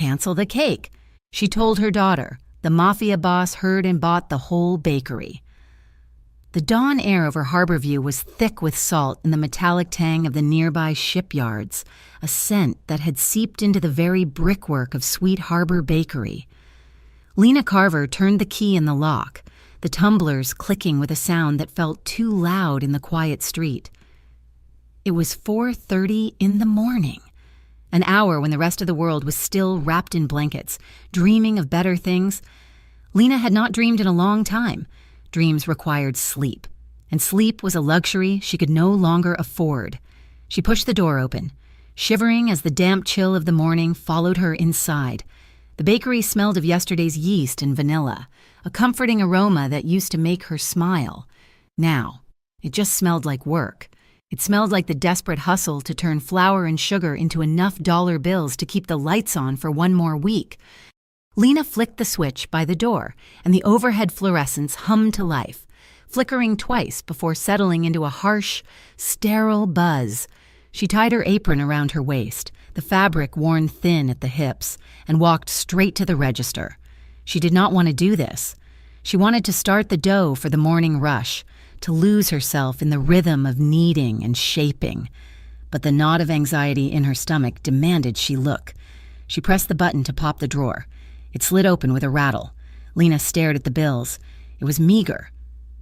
cancel the cake. She told her daughter. The Mafia boss heard and bought the whole bakery. The dawn air over Harborview was thick with salt and the metallic tang of the nearby shipyards, a scent that had seeped into the very brickwork of Sweet Harbor Bakery. Lena Carver turned the key in the lock, the tumblers clicking with a sound that felt too loud in the quiet street. It was 4:30 in the morning, an hour when the rest of the world was still wrapped in blankets, dreaming of better things. Lena had not dreamed in a long time. Dreams required sleep, and sleep was a luxury she could no longer afford. She pushed the door open, shivering as the damp chill of the morning followed her inside. The bakery smelled of yesterday's yeast and vanilla, a comforting aroma that used to make her smile. Now, it just smelled like work. It smelled like the desperate hustle to turn flour and sugar into enough dollar bills to keep the lights on for one more week. Lena flicked the switch by the door, and the overhead fluorescents hummed to life, flickering twice before settling into a harsh, sterile buzz. She tied her apron around her waist, the fabric worn thin at the hips, and walked straight to the register. She did not want to do this. She wanted to start the dough for the morning rush, to lose herself in the rhythm of kneading and shaping. But the knot of anxiety in her stomach demanded she look. She pressed the button to pop the drawer. It slid open with a rattle. Lena stared at the bills. It was meager.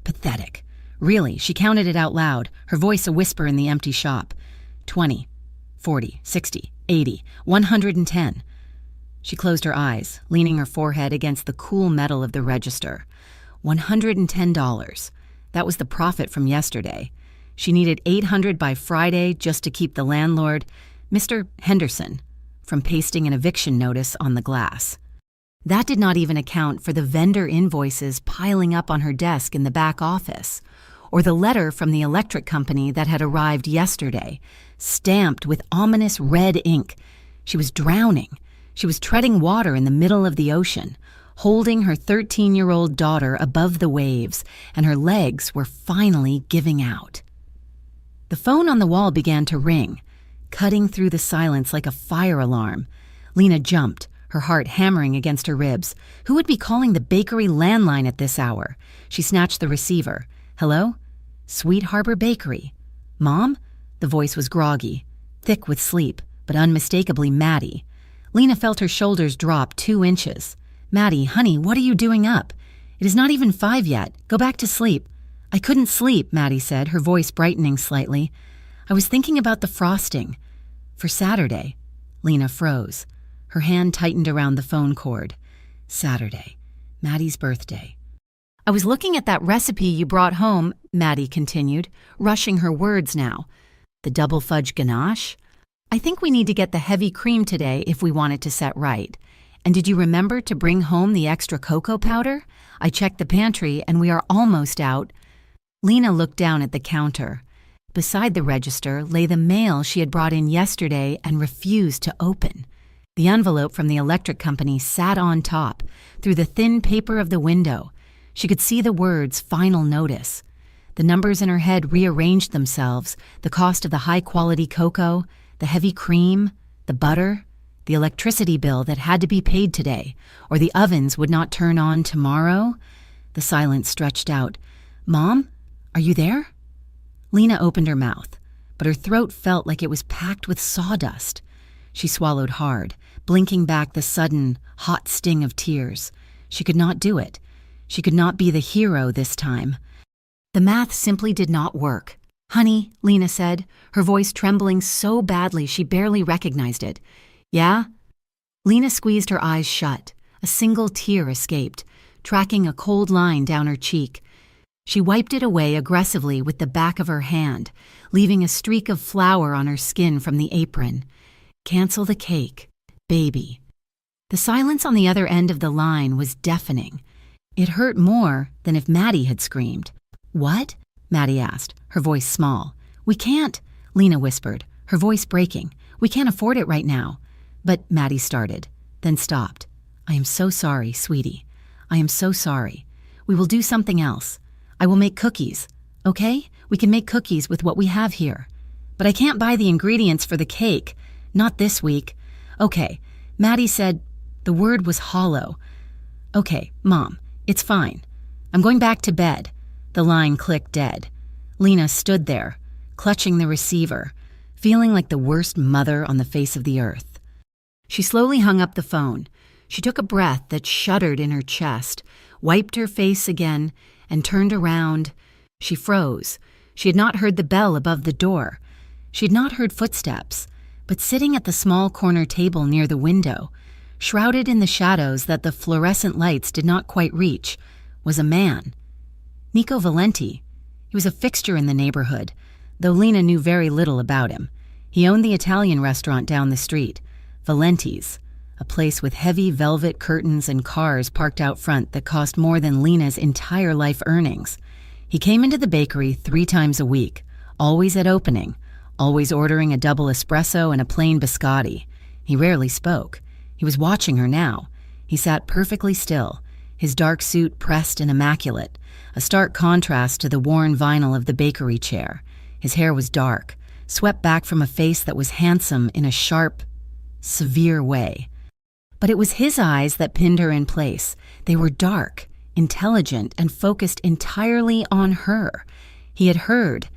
Pathetic. Really, she counted it out loud, her voice a whisper in the empty shop. 20, 40, 60, 80, 110. She closed her eyes, leaning her forehead against the cool metal of the register. $110. That was the profit from yesterday. She needed $800 by Friday just to keep the landlord, Mr. Henderson, from pasting an eviction notice on the glass. That did not even account for the vendor invoices piling up on her desk in the back office, or the letter from the electric company that had arrived yesterday, stamped with ominous red ink. She was drowning. She was treading water in the middle of the ocean, holding her 13-year-old daughter above the waves, and her legs were finally giving out. The phone on the wall began to ring, cutting through the silence like a fire alarm. Lena jumped, her heart hammering against her ribs. Who would be calling the bakery landline at this hour? She snatched the receiver. Hello? Sweet Harbor Bakery. Mom? The voice was groggy, thick with sleep, but unmistakably Maddie. Lena felt her shoulders drop 2 inches. Maddie, honey, what are you doing up? It is not even 5 yet. Go back to sleep. I couldn't sleep, Maddie said, her voice brightening slightly. I was thinking about the frosting. For Saturday. Lena froze. Her hand tightened around the phone cord. Saturday. Maddie's birthday. I was looking at that recipe you brought home, Maddie continued, rushing her words now. The double fudge ganache? I think we need to get the heavy cream today if we want it to set right. And did you remember to bring home the extra cocoa powder? I checked the pantry and we are almost out. Lena looked down at the counter. Beside the register lay the mail she had brought in yesterday and refused to open. The envelope from the electric company sat on top, through the thin paper of the window. She could see the words "Final Notice." The numbers in her head rearranged themselves, the cost of the high-quality cocoa, the heavy cream, the butter, the electricity bill that had to be paid today, or the ovens would not turn on tomorrow. The silence stretched out. Mom, are you there? Lena opened her mouth, but her throat felt like it was packed with sawdust. She swallowed hard, blinking back the sudden, hot sting of tears. She could not do it. She could not be the hero this time. The math simply did not work. Honey, Lena said, her voice trembling so badly she barely recognized it. Yeah? Lena squeezed her eyes shut. A single tear escaped, tracking a cold line down her cheek. She wiped it away aggressively with the back of her hand, leaving a streak of flour on her skin from the apron. Cancel the cake. Baby. The silence on the other end of the line was deafening. It hurt more than if Maddie had screamed. What? Maddie asked, her voice small. We can't, Lena whispered, her voice breaking. We can't afford it right now. But Maddie started, then stopped. I am so sorry, sweetie. I am so sorry. We will do something else. I will make cookies. Okay? We can make cookies with what we have here. But I can't buy the ingredients for the cake. Not this week. Okay. Maddie said, The word was hollow. "Okay, Mom, it's fine. I'm going back to bed." The line clicked dead. Lena stood there, clutching the receiver, feeling like the worst mother on the face of the earth. She slowly hung up the phone. She took a breath that shuddered in her chest, wiped her face again, and turned around. She froze. She had not heard the bell above the door. She had not heard footsteps, but sitting at the small corner table near the window, shrouded in the shadows that the fluorescent lights did not quite reach, was a man. Nico Valenti. He was a fixture in the neighborhood, though Lena knew very little about him. He owned the Italian restaurant down the street, Valenti's, a place with heavy velvet curtains and cars parked out front that cost more than Lena's entire life earnings. He came into the bakery 3 times a week, always at opening, always ordering a double espresso and a plain biscotti. He rarely spoke. He was watching her now. He sat perfectly still, his dark suit pressed and immaculate, a stark contrast to the worn vinyl of the bakery chair. His hair was dark, swept back from a face that was handsome in a sharp, severe way. But it was his eyes that pinned her in place. They were dark, intelligent, and focused entirely on her. He had heard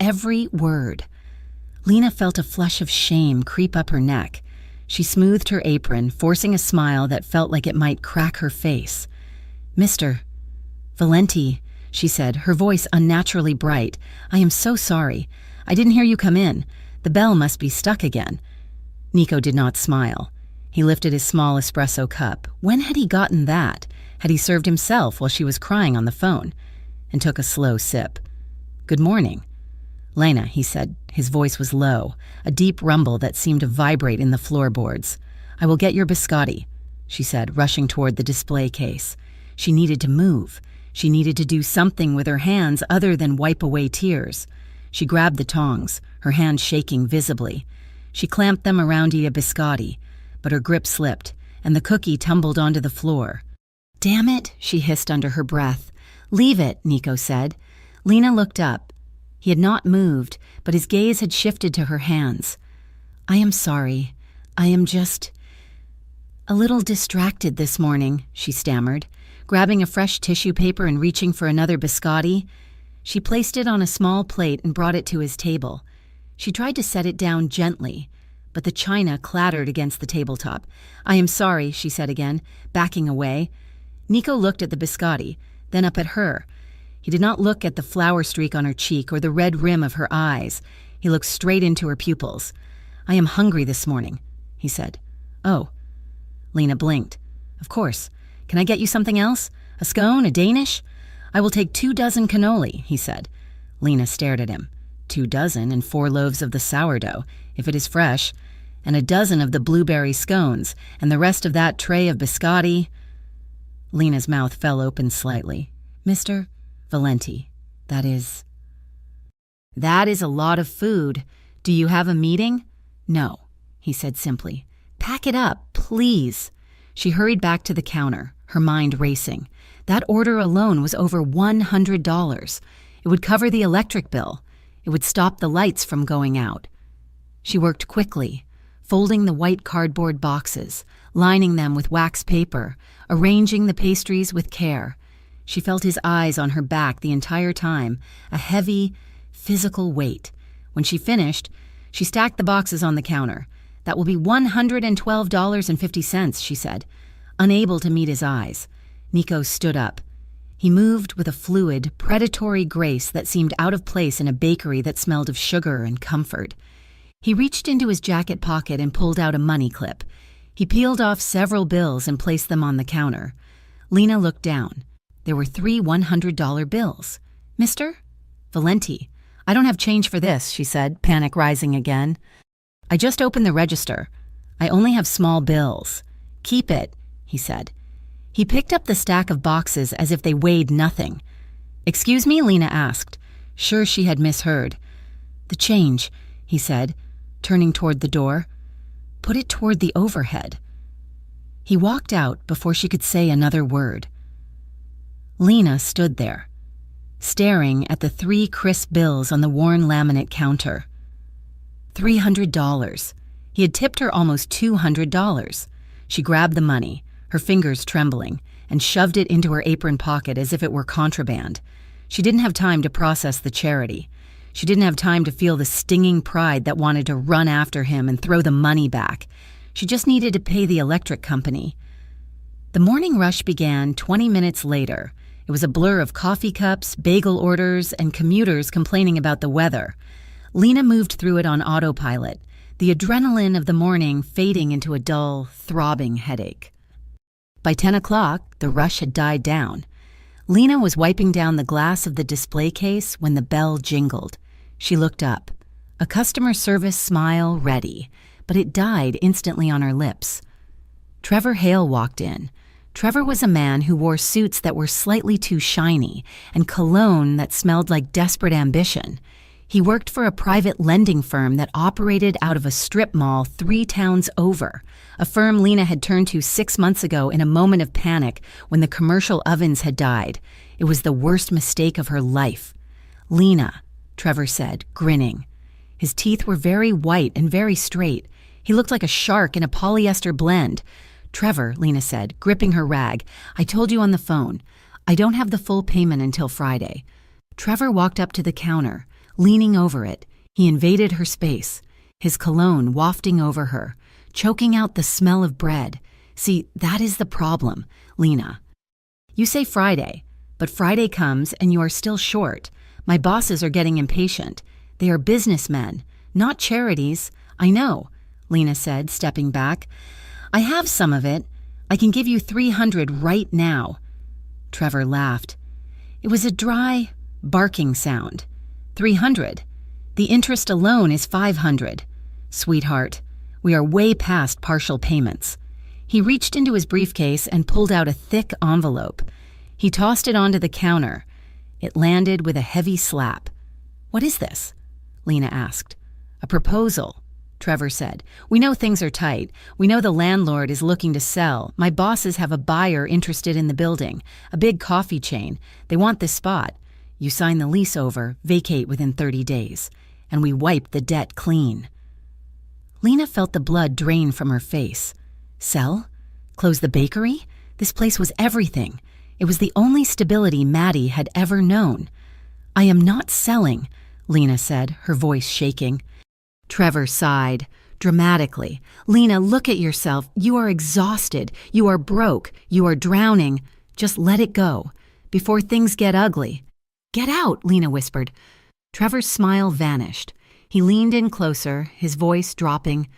every word. Lena felt a flush of shame creep up her neck. She smoothed her apron, forcing a smile that felt like it might crack her face. "Mr. Valenti," she said, her voice unnaturally bright. "I am so sorry. I didn't hear you come in. The bell must be stuck again." Nico did not smile. He lifted his small espresso cup. When had he gotten that? Had he served himself while she was crying on the phone? And took a slow sip. "Good morning." "Lena," he said. His voice was low, a deep rumble that seemed to vibrate in the floorboards. "I will get your biscotti," she said, rushing toward the display case. She needed to move. She needed to do something with her hands other than wipe away tears. She grabbed the tongs, her hands shaking visibly. She clamped them around a biscotti, but her grip slipped, and the cookie tumbled onto the floor. "Damn it," she hissed under her breath. "Leave it," Nico said. Lena looked up. He had not moved, but his gaze had shifted to her hands. "I am sorry. I am just a little distracted this morning," she stammered, grabbing a fresh tissue paper and reaching for another biscotti. She placed it on a small plate and brought it to his table. She tried to set it down gently, but the china clattered against the tabletop. "I am sorry," she said again, backing away. Nico looked at the biscotti, then up at her. He did not look at the flour streak on her cheek or the red rim of her eyes. He looked straight into her pupils. "I am hungry this morning," he said. "Oh." Lena blinked. "Of course. Can I get you something else? A scone, a Danish?" "I will take 2 dozen cannoli," he said. Lena stared at him. 2 dozen and 4 loaves of the sourdough, if it is fresh, and a dozen of the blueberry scones, and the rest of that tray of biscotti. Lena's mouth fell open slightly. "Mr. Valenti, that is a lot of food. Do you have a meeting?" "No," he said simply. "Pack it up, please." She hurried back to the counter, her mind racing. That order alone was over $100. It would cover the electric bill. It would stop the lights from going out. She worked quickly, folding the white cardboard boxes, lining them with wax paper, arranging the pastries with care. She felt his eyes on her back the entire time, a heavy, physical weight. When she finished, she stacked the boxes on the counter. "That will be $112.50, she said, unable to meet his eyes. Nico stood up. He moved with a fluid, predatory grace that seemed out of place in a bakery that smelled of sugar and comfort. He reached into his jacket pocket and pulled out a money clip. He peeled off several bills and placed them on the counter. Lena looked down. There were 3 $100 bills. "Mr. Valenti, I don't have change for this," she said, panic rising again. "I just opened the register. I only have small bills." "Keep it," he said. He picked up the stack of boxes as if they weighed nothing. "Excuse me?" Lena asked, sure she had misheard. "The change," he said, turning toward the door. "Put it toward the overhead." He walked out before she could say another word. Lena stood there, staring at the 3 crisp bills on the worn laminate counter. $300. He had tipped her almost $200. She grabbed the money, her fingers trembling, and shoved it into her apron pocket as if it were contraband. She didn't have time to process the charity. She didn't have time to feel the stinging pride that wanted to run after him and throw the money back. She just needed to pay the electric company. The morning rush began 20 minutes later. It was a blur of coffee cups, bagel orders, and commuters complaining about the weather. Lena moved through it on autopilot, the adrenaline of the morning fading into a dull, throbbing headache. By 10 o'clock, the rush had died down. Lena was wiping down the glass of the display case when the bell jingled. She looked up. A customer service smile ready, but it died instantly on her lips. Trevor Hale walked in. Trevor was a man who wore suits that were slightly too shiny and cologne that smelled like desperate ambition. He worked for a private lending firm that operated out of a strip mall 3 towns over, a firm Lena had turned to 6 months ago in a moment of panic when the commercial ovens had died. It was the worst mistake of her life. "Lena," Trevor said, grinning. His teeth were very white and very straight. He looked like a shark in a polyester blend. "Trevor," Lena said, gripping her rag, "I told you on the phone. I don't have the full payment until Friday." Trevor walked up to the counter. Leaning over it, he invaded her space, his cologne wafting over her, choking out the smell of bread. "See, that is the problem, Lena. You say Friday, but Friday comes and you are still short. My bosses are getting impatient. They are businessmen, not charities. I know," Lena said, stepping back. "I have some of it. I can give you 300 right now." Trevor laughed. It was a dry, barking sound. 300. The interest alone is 500. "Sweetheart, we are way past partial payments." He reached into his briefcase and pulled out a thick envelope. He tossed it onto the counter. It landed with a heavy slap. "What is this?" Lena asked. "A proposal," Trevor said. "We know things are tight. We know the landlord is looking to sell. My bosses have a buyer interested in the building, a big coffee chain. They want this spot. You sign the lease over, vacate within 30 days, and we wipe the debt clean." Lena felt the blood drain from her face. Sell? Close the bakery? This place was everything. It was the only stability Maddie had ever known. "I am not selling," Lena said, her voice shaking. Trevor sighed, dramatically. "Lena, look at yourself. You are exhausted. You are broke. You are drowning. Just let it go, before things get ugly." "Get out," Lena whispered. Trevor's smile vanished. He leaned in closer, his voice dropping.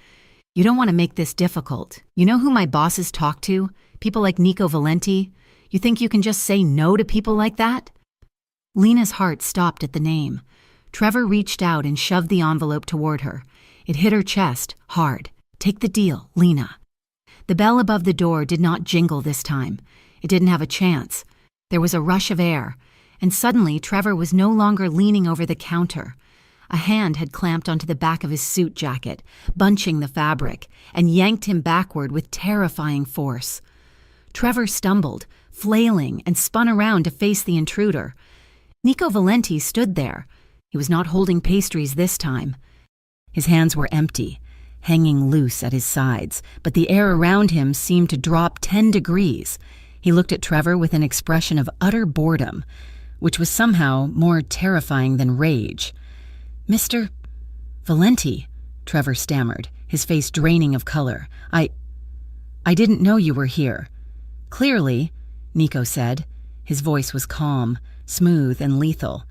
"You don't want to make this difficult. You know who my bosses talk to? People like Nico Valenti? You think you can just say no to people like that?" Lena's heart stopped at the name. Trevor reached out and shoved the envelope toward her. It hit her chest, hard. "Take the deal, Lena." The bell above the door did not jingle this time. It didn't have a chance. There was a rush of air. And suddenly, Trevor was no longer leaning over the counter. A hand had clamped onto the back of his suit jacket, bunching the fabric, and yanked him backward with terrifying force. Trevor stumbled, flailing, and spun around to face the intruder. Nico Valenti stood there. He was not holding pastries this time. His hands were empty, hanging loose at his sides, but the air around him seemed to drop 10 degrees. He looked at Trevor with an expression of utter boredom, which was somehow more terrifying than rage. "Mr. Valenti," Trevor stammered, his face draining of color. I didn't know you were here." "Clearly," Nico said. His voice was calm, smooth, and lethal.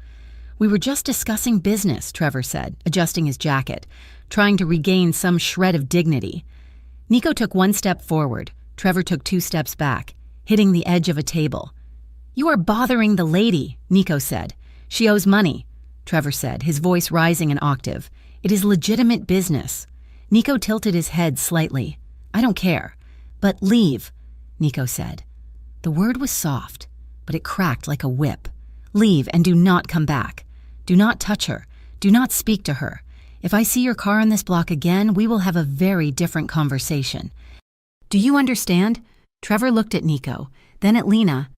"We were just discussing business," Trevor said, adjusting his jacket, trying to regain some shred of dignity. Nico took 1 step forward. Trevor took 2 steps back, hitting the edge of a table. "You are bothering the lady," Nico said. "She owes money," Trevor said, his voice rising an octave. "It is legitimate business." Nico tilted his head slightly. "I don't care. But leave," Nico said. The word was soft, but it cracked like a whip. "Leave and do not come back. Do not touch her. Do not speak to her. If I see your car on this block again, we will have a very different conversation. Do you understand?" Trevor looked at Nico, then at Lena.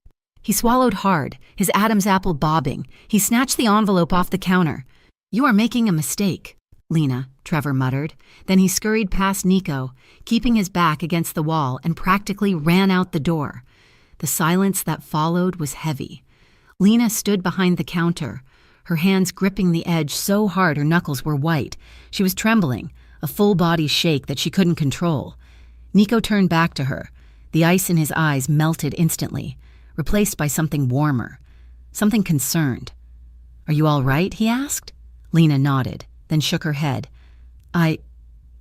He swallowed hard, his Adam's apple bobbing. He snatched the envelope off the counter. "You are making a mistake." Lena, Trevor muttered. Then he scurried past Nico, keeping his back against the wall, and practically ran out the door. The silence that followed was heavy. Lena stood behind the counter, her hands gripping the edge so hard her knuckles were white. She was trembling, a full-body shake that she couldn't control. Nico turned back to her. The ice in his eyes melted instantly, replaced by something warmer, something concerned. "Are you all right?" he asked. Lena nodded, then shook her head.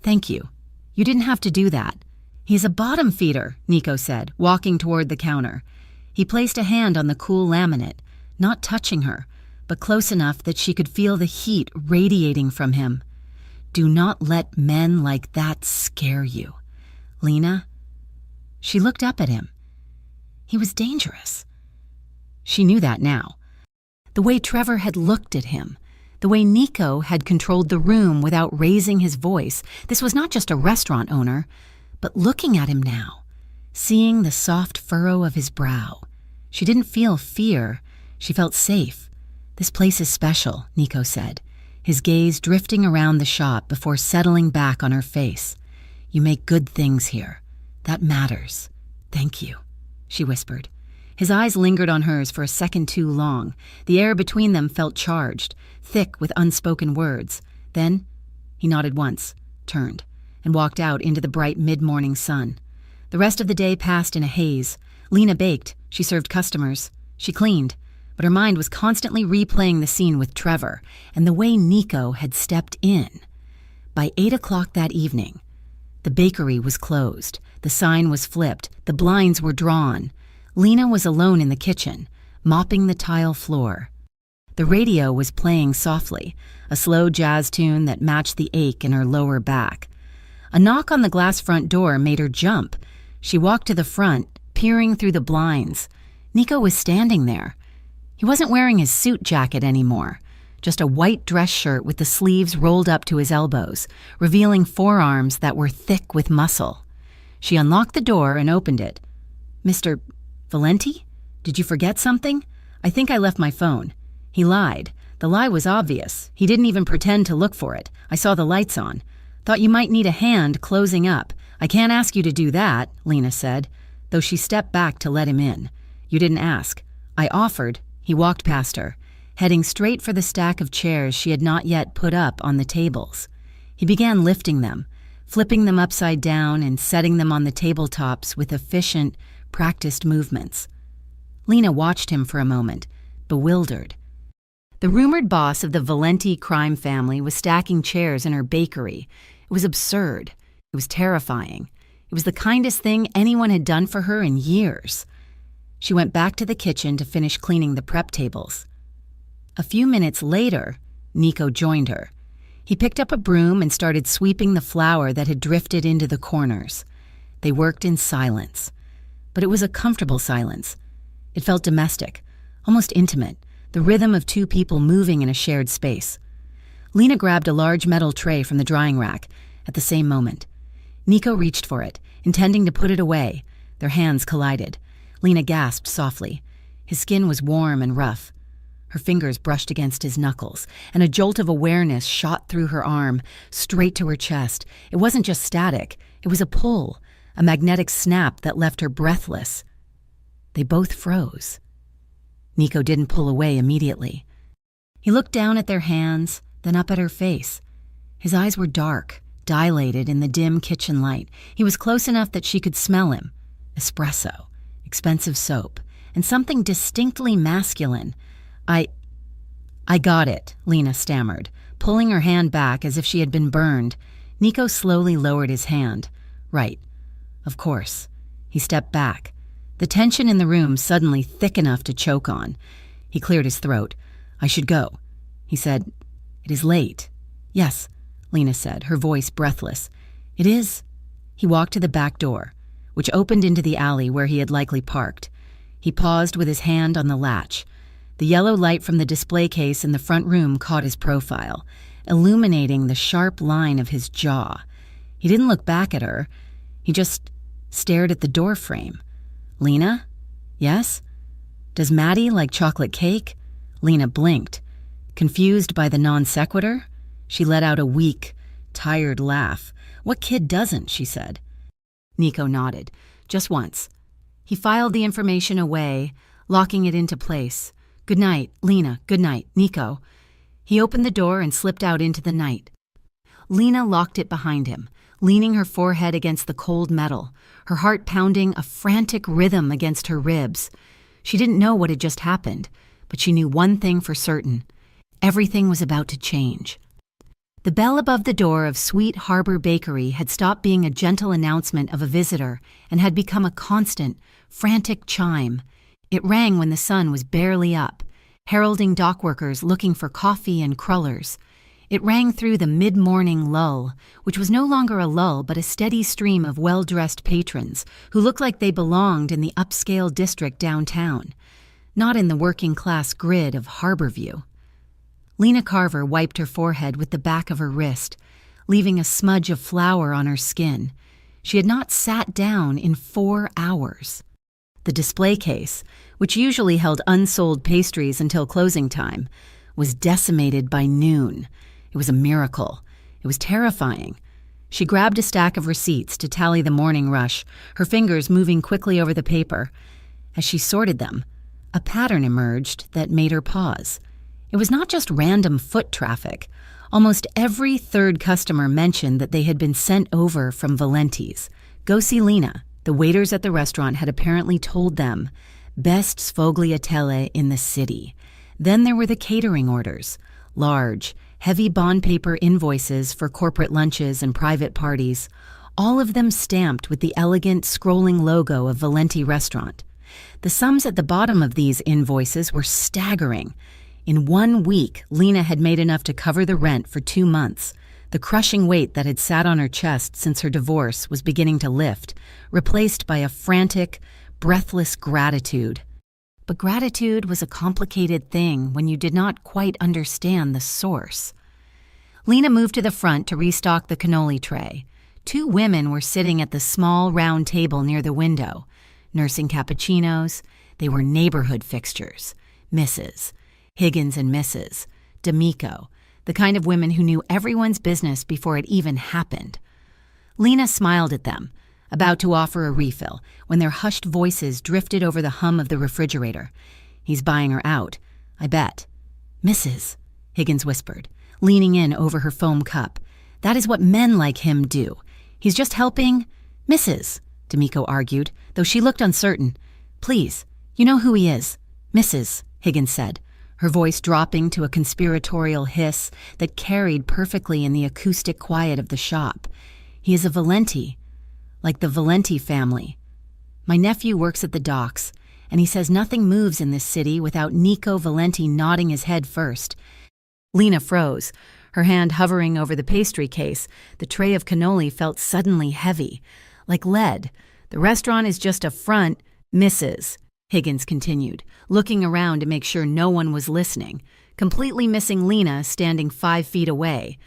Thank you. You didn't have to do that." "He's a bottom feeder," Nico said, walking toward the counter. He placed a hand on the cool laminate, not touching her, but close enough that she could feel the heat radiating from him. "Do not let men like that scare you. Lena." She looked up at him. He was dangerous. She knew that now. The way Trevor had looked at him, the way Nico had controlled the room without raising his voice. This was not just a restaurant owner, but looking at him now, seeing the soft furrow of his brow. She didn't feel fear. She felt safe. "This place is special," Nico said, his gaze drifting around the shop before settling back on her face. "You make good things here. That matters. Thank you," she whispered. His eyes lingered on hers for a second too long. The air between them felt charged, thick with unspoken words. Then he nodded once, turned, and walked out into the bright mid-morning sun. The rest of the day passed in a haze. Lena baked, she served customers, she cleaned, but her mind was constantly replaying the scene with Trevor and the way Nico had stepped in. By 8 o'clock that evening, the bakery was closed, the sign was flipped, the blinds were drawn. Lena was alone in the kitchen, mopping the tile floor. The radio was playing softly, a slow jazz tune that matched the ache in her lower back. A knock on the glass front door made her jump. She walked to the front, peering through the blinds. Nico was standing there. He wasn't wearing his suit jacket anymore, just a white dress shirt with the sleeves rolled up to his elbows, revealing forearms that were thick with muscle. She unlocked the door and opened it. "Mr. Valenti? Did you forget something? I think I left my phone." He lied. The lie was obvious. He didn't even pretend to look for it. "I saw the lights on. Thought you might need a hand closing up." "I can't ask you to do that," Lena said, though she stepped back to let him in. "You didn't ask." "I offered." He walked past her, heading straight for the stack of chairs she had not yet put up on the tables. He began lifting them, flipping them upside down and setting them on the tabletops with efficient, practiced movements. Lena watched him for a moment, bewildered. The rumored boss of the Valenti crime family was stacking chairs in her bakery. It was absurd. It was terrifying. It was the kindest thing anyone had done for her in years. She went back to the kitchen to finish cleaning the prep tables. A few minutes later, Nico joined her. He picked up a broom and started sweeping the flour that had drifted into the corners. They worked in silence. But it was a comfortable silence. It felt domestic, almost intimate, the rhythm of two people moving in a shared space. Lena grabbed a large metal tray from the drying rack at the same moment. Nico reached for it, intending to put it away. Their hands collided. Lena gasped softly. His skin was warm and rough. Her fingers brushed against his knuckles, and a jolt of awareness shot through her arm, straight to her chest. It wasn't just static. It was a pull, a magnetic snap that left her breathless. They both froze. Nico didn't pull away immediately. He looked down at their hands, then up at her face. His eyes were dark, dilated in the dim kitchen light. He was close enough that she could smell him. Espresso, expensive soap, and something distinctly masculine. I got it," Lena stammered, pulling her hand back as if she had been burned. Nico slowly lowered his hand. "Right. Of course." He stepped back, the tension in the room suddenly thick enough to choke on. He cleared his throat. "I should go." He said, "It is late." "Yes," Lena said, her voice breathless. "It is." He walked to the back door, which opened into the alley where he had likely parked. He paused with his hand on the latch. The yellow light from the display case in the front room caught his profile, illuminating the sharp line of his jaw. He didn't look back at her. He just stared at the door frame. "Lena?" "Yes?" "Does Maddie like chocolate cake?" Lena blinked. Confused by the non sequitur, She let out a weak, tired laugh. "What kid doesn't?" she said. Nico nodded. "Just once." He filed the information away, locking it into place. "Good night, Lena. Good night, Nico." He opened the door and slipped out into the night. Lena locked it behind him, leaning her forehead against the cold metal, her heart pounding a frantic rhythm against her ribs. She didn't know what had just happened, but she knew one thing for certain. Everything was about to change. The bell above the door of Sweet Harbor Bakery had stopped being a gentle announcement of a visitor and had become a constant, frantic chime. It rang when the sun was barely up, heralding dockworkers looking for coffee and crullers. It rang through the mid-morning lull, which was no longer a lull but a steady stream of well-dressed patrons who looked like they belonged in the upscale district downtown, not in the working-class grid of Harborview. Lena Carver wiped her forehead with the back of her wrist, leaving a smudge of flour on her skin. She had not sat down in 4 hours. The display case, which usually held unsold pastries until closing time, was decimated by noon. It was a miracle. It was terrifying. She grabbed a stack of receipts to tally the morning rush, her fingers moving quickly over the paper. As she sorted them, a pattern emerged that made her pause. It was not just random foot traffic. Almost every third customer mentioned that they had been sent over from Valenti's. Go see Lena. The waiters at the restaurant had apparently told them. Best sfogliatelle in the city. Then there were the catering orders. Large, heavy bond paper invoices for corporate lunches and private parties, all of them stamped with the elegant scrolling logo of Valenti Restaurant. The sums at the bottom of these invoices were staggering. In 1 week, Lena had made enough to cover the rent for 2 months. The crushing weight that had sat on her chest since her divorce was beginning to lift, replaced by a frantic, breathless gratitude. But gratitude was a complicated thing when you did not quite understand the source. Lena moved to the front to restock the cannoli tray. 2 women were sitting at the small round table near the window, nursing cappuccinos. They were neighborhood fixtures. Mrs. Higgins and Mrs. D'Amico, the kind of women who knew everyone's business before it even happened. Lena smiled at them, about to offer a refill, when their hushed voices drifted over the hum of the refrigerator. "He's buying her out, I bet." "Mrs.," Higgins whispered, leaning in over her foam cup. "That is what men like him do. He's just helping—" "Mrs.," D'Amico argued, though she looked uncertain. "Please, you know who he is." "Mrs.," Higgins said, her voice dropping to a conspiratorial hiss that carried perfectly in the acoustic quiet of the shop. "He is a Valenti, like the Valenti family. My nephew works at the docks, and he says nothing moves in this city without Nico Valenti nodding his head first." Lena froze, her hand hovering over the pastry case. The tray of cannoli felt suddenly heavy, like lead. "The restaurant is just a front, Mrs., Higgins continued, looking around to make sure no one was listening, completely missing Lena standing 5 feet away.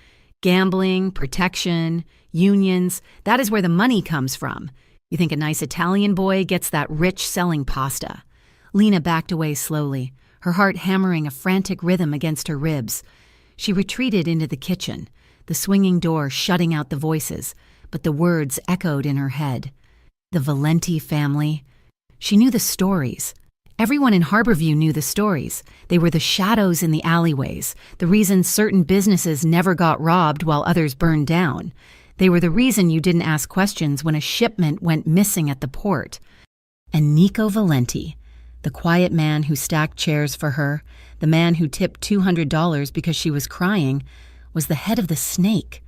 "Gambling, protection, unions, that is where the money comes from. You think a nice Italian boy gets that rich selling pasta?" Lena backed away slowly, her heart hammering a frantic rhythm against her ribs. She retreated into the kitchen, the swinging door shutting out the voices, but the words echoed in her head. The Valenti family. She knew the stories. Everyone in Harborview knew the stories. They were the shadows in the alleyways, the reason certain businesses never got robbed while others burned down. They were the reason you didn't ask questions when a shipment went missing at the port. And Nico Valenti, the quiet man who stacked chairs for her, the man who tipped $200 because she was crying, was the head of the snake.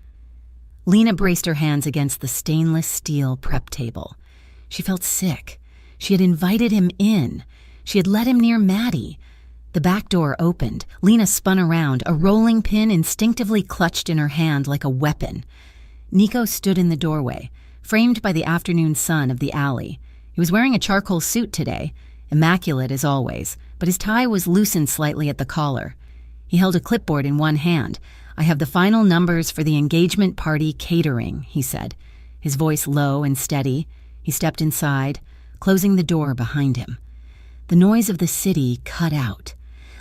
Lena braced her hands against the stainless steel prep table. She felt sick. She had invited him in. She had let him near Maddie. The back door opened. Lena spun around, a rolling pin instinctively clutched in her hand like a weapon. Nico stood in the doorway, framed by the afternoon sun of the alley. He was wearing a charcoal suit today, immaculate as always, but his tie was loosened slightly at the collar. He held a clipboard in one hand. "I have the final numbers for the engagement party catering," he said, his voice low and steady. He stepped inside, closing the door behind him. The noise of the city cut out,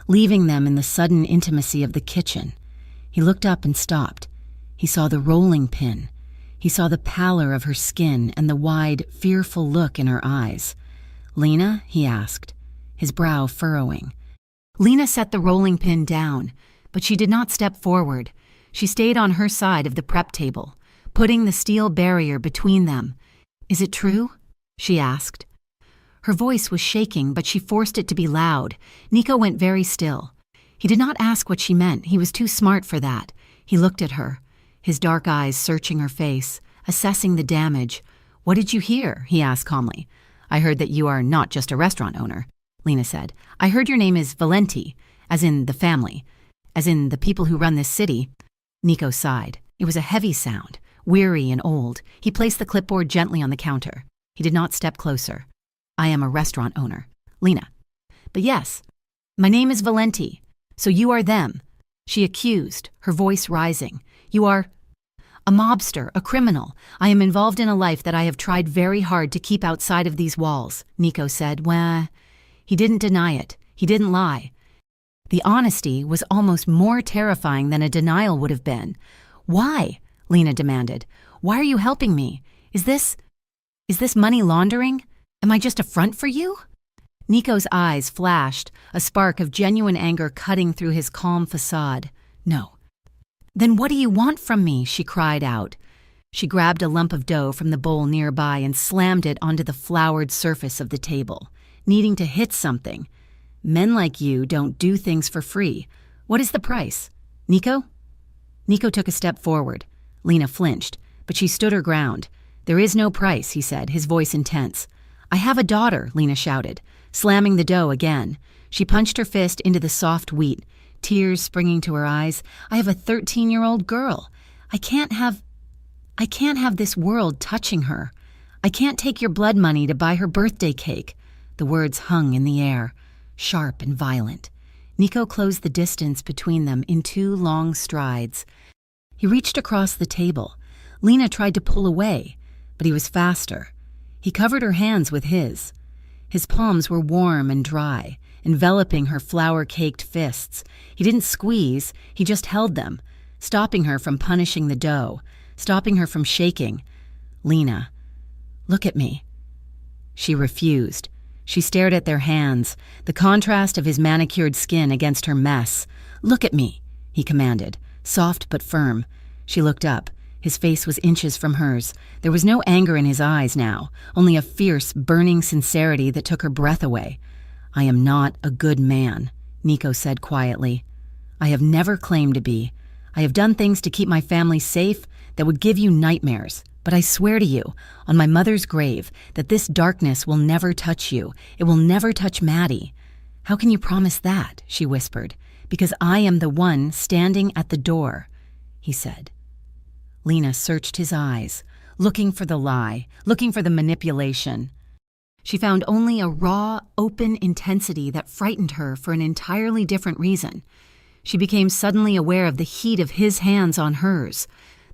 leaving them in the sudden intimacy of the kitchen. He looked up and stopped. He saw the rolling pin. He saw the pallor of her skin and the wide, fearful look in her eyes. "Lena?" he asked, his brow furrowing. Lena set the rolling pin down, but she did not step forward. She stayed on her side of the prep table, putting the steel barrier between them. "Is it true?" she asked. Her voice was shaking, but she forced it to be loud. Nico went very still. He did not ask what she meant. He was too smart for that. He looked at her, his dark eyes searching her face, assessing the damage. "What did you hear?" he asked calmly. "I heard that you are not just a restaurant owner," Lena said. "I heard your name is Valenti, as in the family, as in the people who run this city." Nico sighed. It was a heavy sound, weary and old. He placed the clipboard gently on the counter. He did not step closer. "I am a restaurant owner." "Lena." "But yes, my name is Valenti. So you are them," she accused, her voice rising. "You are a mobster, a criminal. I am involved in a life that I have tried very hard to keep outside of these walls," Nico said. "Well," he didn't deny it. He didn't lie. The honesty was almost more terrifying than a denial would have been. "Why?" Lena demanded. "Why are you helping me? Is this money laundering? Am I just a front for you?" Nico's eyes flashed, a spark of genuine anger cutting through his calm facade. "No." "Then what do you want from me?" she cried out. She grabbed a lump of dough from the bowl nearby and slammed it onto the floured surface of the table, needing to hit something. "Men like you don't do things for free. What is the price? Nico?" Nico took a step forward. Lena flinched, but she stood her ground. "There is no price," he said, his voice intense. "I have a daughter," Lena shouted, slamming the dough again. She punched her fist into the soft wheat, tears springing to her eyes. "I have a 13-year-old girl. I can't have this world touching her. I can't take your blood money to buy her birthday cake." The words hung in the air, sharp and violent. Nico closed the distance between them in 2 long strides. He reached across the table. Lena tried to pull away, but he was faster. He covered her hands with his. His palms were warm and dry, enveloping her flour-caked fists. He didn't squeeze, he just held them, stopping her from punishing the dough, stopping her from shaking. "Lena, look at me." She refused. She stared at their hands, the contrast of his manicured skin against her mess. "Look at me," he commanded, soft but firm. She looked up. His face was inches from hers. There was no anger in his eyes now, only a fierce, burning sincerity that took her breath away. "I am not a good man," Nico said quietly. "I have never claimed to be. I have done things to keep my family safe that would give you nightmares. But I swear to you, on my mother's grave, that this darkness will never touch you. It will never touch Maddie." "How can you promise that?" she whispered. "Because I am the one standing at the door," he said. Lena searched his eyes, looking for the lie, looking for the manipulation. She found only a raw, open intensity that frightened her for an entirely different reason. She became suddenly aware of the heat of his hands on hers,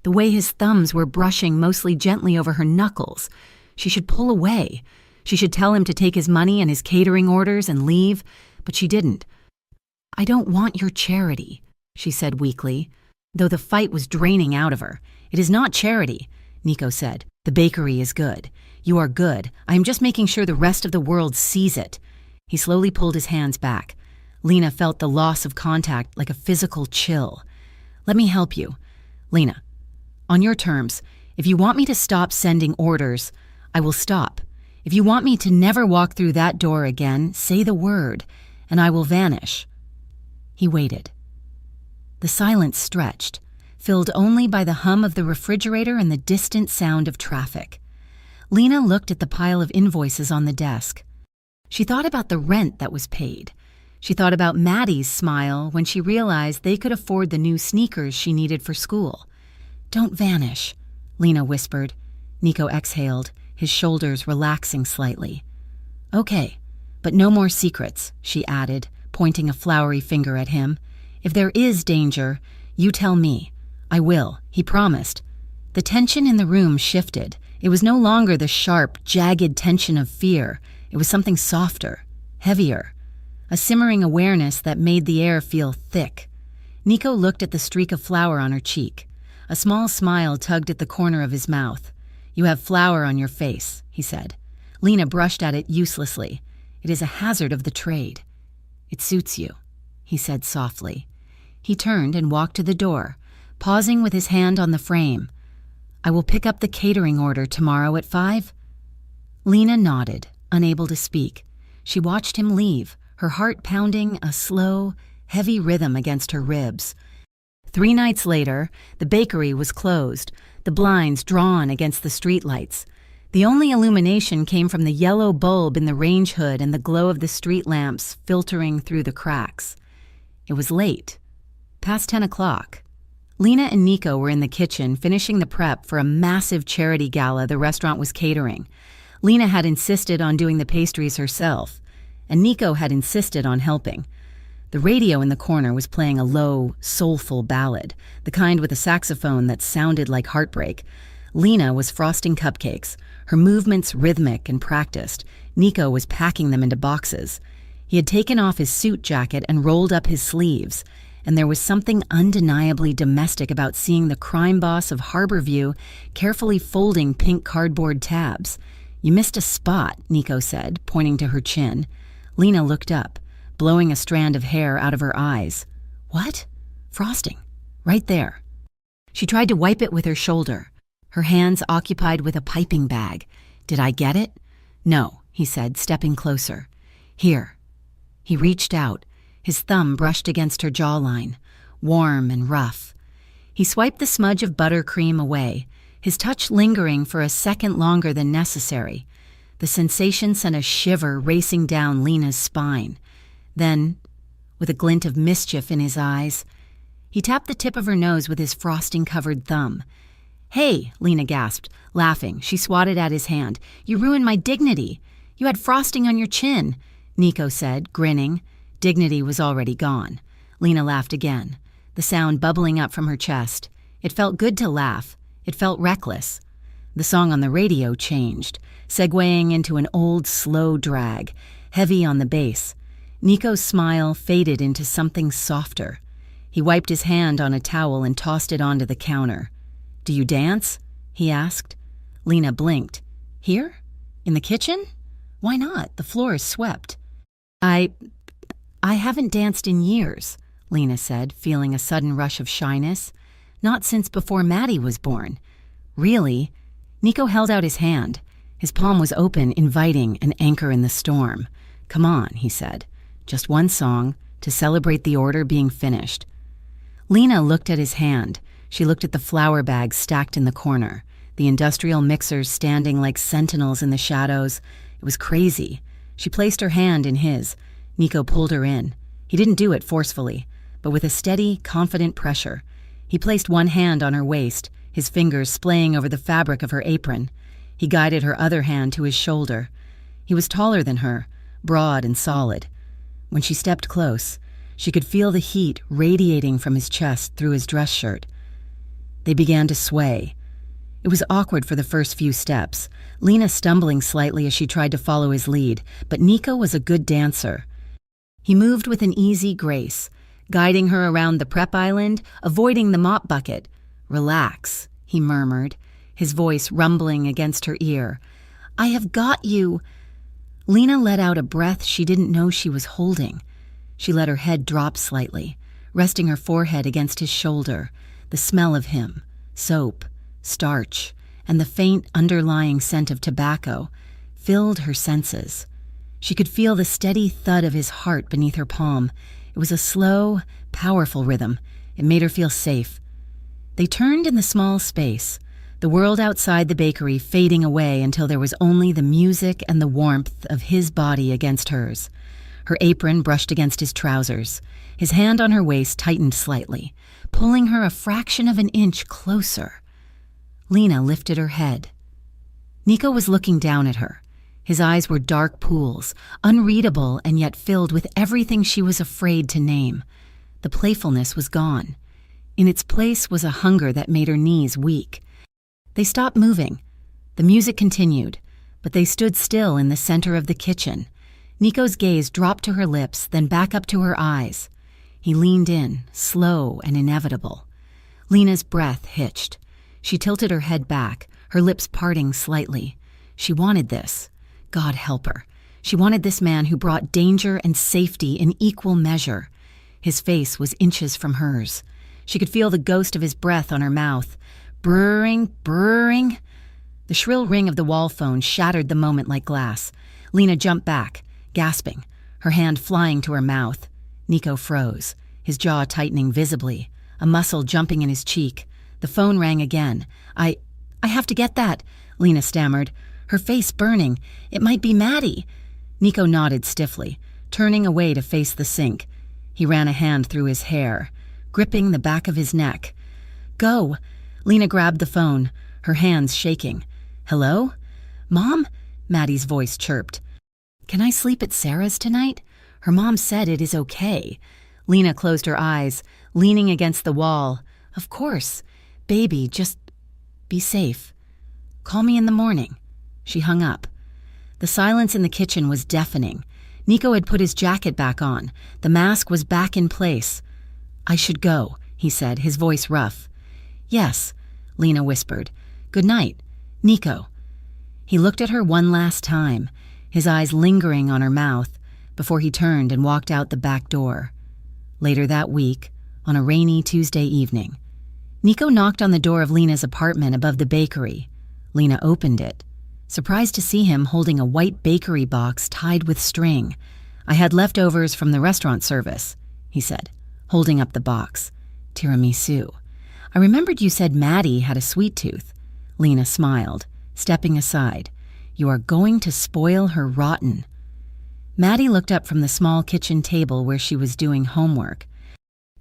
the way his thumbs were brushing mostly gently over her knuckles. She should pull away. She should tell him to take his money and his catering orders and leave, but she didn't. "I don't want your charity," she said weakly, though the fight was draining out of her. "It is not charity," Nico said. "The bakery is good. You are good. I am just making sure the rest of the world sees it." He slowly pulled his hands back. Lena felt the loss of contact like a physical chill. "Let me help you. Lena, on your terms, if you want me to stop sending orders, I will stop. If you want me to never walk through that door again, say the word, and I will vanish." He waited. The silence stretched, filled only by the hum of the refrigerator and the distant sound of traffic. Lena looked at the pile of invoices on the desk. She thought about the rent that was paid. She thought about Maddie's smile when she realized they could afford the new sneakers she needed for school. "Don't vanish," Lena whispered. Nico exhaled, his shoulders relaxing slightly. "Okay, but no more secrets," she added, pointing a floury finger at him. "If there is danger, you tell me. I will," he promised. The tension in the room shifted. It was no longer the sharp, jagged tension of fear. It was something softer, heavier, a simmering awareness that made the air feel thick. Nico looked at the streak of flour on her cheek. A small smile tugged at the corner of his mouth. "You have flour on your face," he said. Lena brushed at it uselessly. "It is a hazard of the trade." "It suits you," he said softly. He turned and walked to the door, pausing with his hand on the frame. "I will pick up the catering order tomorrow at 5?" Lena nodded, unable to speak. She watched him leave, her heart pounding a slow, heavy rhythm against her ribs. 3 nights later, the bakery was closed, the blinds drawn against the streetlights. The only illumination came from the yellow bulb in the range hood and the glow of the street lamps filtering through the cracks. It was late, past 10 o'clock. Lena and Nico were in the kitchen finishing the prep for a massive charity gala the restaurant was catering. Lena had insisted on doing the pastries herself, and Nico had insisted on helping. The radio in the corner was playing a low, soulful ballad, the kind with a saxophone that sounded like heartbreak. Lena was frosting cupcakes, her movements rhythmic and practiced. Nico was packing them into boxes. He had taken off his suit jacket and rolled up his sleeves, and there was something undeniably domestic about seeing the crime boss of Harborview carefully folding pink cardboard tabs. "You missed a spot," Nico said, pointing to her chin. Lena looked up, blowing a strand of hair out of her eyes. "What?" "Frosting. Right there." She tried to wipe it with her shoulder, her hands occupied with a piping bag. "Did I get it?" "No," he said, stepping closer. "Here." He reached out. His thumb brushed against her jawline, warm and rough. He swiped the smudge of buttercream away, his touch lingering for a second longer than necessary. The sensation sent a shiver racing down Lena's spine. Then, with a glint of mischief in his eyes, he tapped the tip of her nose with his frosting-covered thumb. "Hey," Lena gasped, laughing. She swatted at his hand. "You ruined my dignity. You had frosting on your chin," Nico said, grinning. Dignity was already gone. Lena laughed again, the sound bubbling up from her chest. It felt good to laugh. It felt reckless. The song on the radio changed, segueing into an old, slow drag, heavy on the bass. Nico's smile faded into something softer. He wiped his hand on a towel and tossed it onto the counter. "Do you dance?" he asked. Lena blinked. "Here? In the kitchen? Why not? The floor is swept." I haven't danced in years," Lena said, feeling a sudden rush of shyness. "Not since before Maddie was born." "Really?" Nico held out his hand. His palm was open, inviting an anchor in the storm. "Come on," he said. "Just one song, to celebrate the order being finished." Lena looked at his hand. She looked at the flour bags stacked in the corner, the industrial mixers standing like sentinels in the shadows. It was crazy. She placed her hand in his. Nico pulled her in. He didn't do it forcefully, but with a steady, confident pressure. He placed one hand on her waist, his fingers splaying over the fabric of her apron. He guided her other hand to his shoulder. He was taller than her, broad and solid. When she stepped close, she could feel the heat radiating from his chest through his dress shirt. They began to sway. It was awkward for the first few steps, Lena stumbling slightly as she tried to follow his lead, but Nico was a good dancer. He moved with an easy grace, guiding her around the prep island, avoiding the mop bucket. "Relax," he murmured, his voice rumbling against her ear. "I have got you." Lena let out a breath she didn't know she was holding. She let her head drop slightly, resting her forehead against his shoulder. The smell of him, soap, starch, and the faint underlying scent of tobacco filled her senses. She could feel the steady thud of his heart beneath her palm. It was a slow, powerful rhythm. It made her feel safe. They turned in the small space, the world outside the bakery fading away until there was only the music and the warmth of his body against hers. Her apron brushed against his trousers. His hand on her waist tightened slightly, pulling her a fraction of an inch closer. Lena lifted her head. Nico was looking down at her. His eyes were dark pools, unreadable and yet filled with everything she was afraid to name. The playfulness was gone. In its place was a hunger that made her knees weak. They stopped moving. The music continued, but they stood still in the center of the kitchen. Nico's gaze dropped to her lips, then back up to her eyes. He leaned in, slow and inevitable. Lena's breath hitched. She tilted her head back, her lips parting slightly. She wanted this. God help her. She wanted this man who brought danger and safety in equal measure. His face was inches from hers. She could feel the ghost of his breath on her mouth. Brrring, brrring. The shrill ring of the wall phone shattered the moment like glass. Lena jumped back, gasping, her hand flying to her mouth. Nico froze, his jaw tightening visibly, a muscle jumping in his cheek. The phone rang again. I have to get that," Lena stammered, her face burning. "It might be Maddie." Nico nodded stiffly, turning away to face the sink. He ran a hand through his hair, gripping the back of his neck. "Go." Lena grabbed the phone, her hands shaking. "Hello? Mom?" Maddie's voice chirped. "Can I sleep at Sarah's tonight? Her mom said it is okay." Lena closed her eyes, leaning against the wall. "Of course. Baby, just be safe. Call me in the morning." She hung up. The silence in the kitchen was deafening. Nico had put his jacket back on. The mask was back in place. "I should go," he said, his voice rough. "Yes," Lena whispered. "Good night, Nico." He looked at her one last time, his eyes lingering on her mouth, before he turned and walked out the back door. Later that week, on a rainy Tuesday evening, Nico knocked on the door of Lena's apartment above the bakery. Lena opened it, surprised to see him holding a white bakery box tied with string. "I had leftovers from the restaurant service," he said, holding up the box. "Tiramisu. I remembered you said Maddie had a sweet tooth." Lena smiled, stepping aside. "You are going to spoil her rotten." Maddie looked up from the small kitchen table where she was doing homework.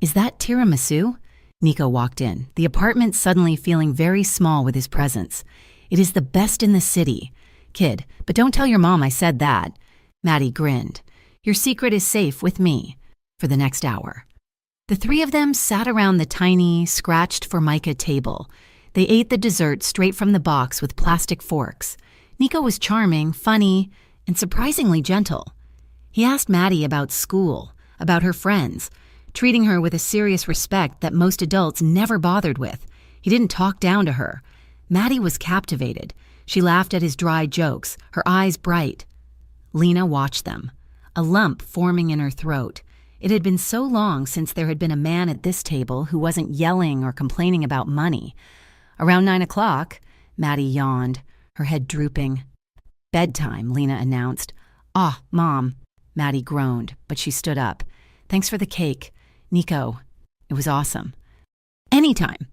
"Is that tiramisu?" Nico walked in, the apartment suddenly feeling very small with his presence. "It is the best in the city. Kid, but don't tell your mom I said that." Maddie grinned. "Your secret is safe with me." For the next hour. The three of them sat around the tiny, scratched formica table. They ate the dessert straight from the box with plastic forks. Nico was charming, funny, and surprisingly gentle. He asked Maddie about school, about her friends, treating her with a serious respect that most adults never bothered with. He didn't talk down to her. Maddie was captivated. She laughed at his dry jokes, her eyes bright. Lena watched them, a lump forming in her throat. It had been so long since there had been a man at this table who wasn't yelling or complaining about money. Around 9 o'clock, Maddie yawned, her head drooping. "Bedtime," Lena announced. "Ah, Mom." Maddie groaned, but she stood up. "Thanks for the cake. Nico, it was awesome." "Anytime."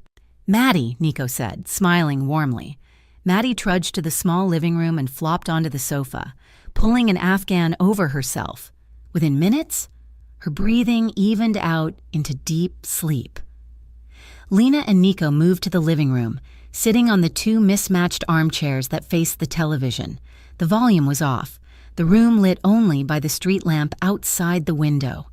"Maddie," Nico said, smiling warmly. Maddie trudged to the small living room and flopped onto the sofa, pulling an Afghan over herself. Within minutes, her breathing evened out into deep sleep. Lena and Nico moved to the living room, sitting on the two mismatched armchairs that faced the television. The volume was off, the room lit only by the street lamp outside the window.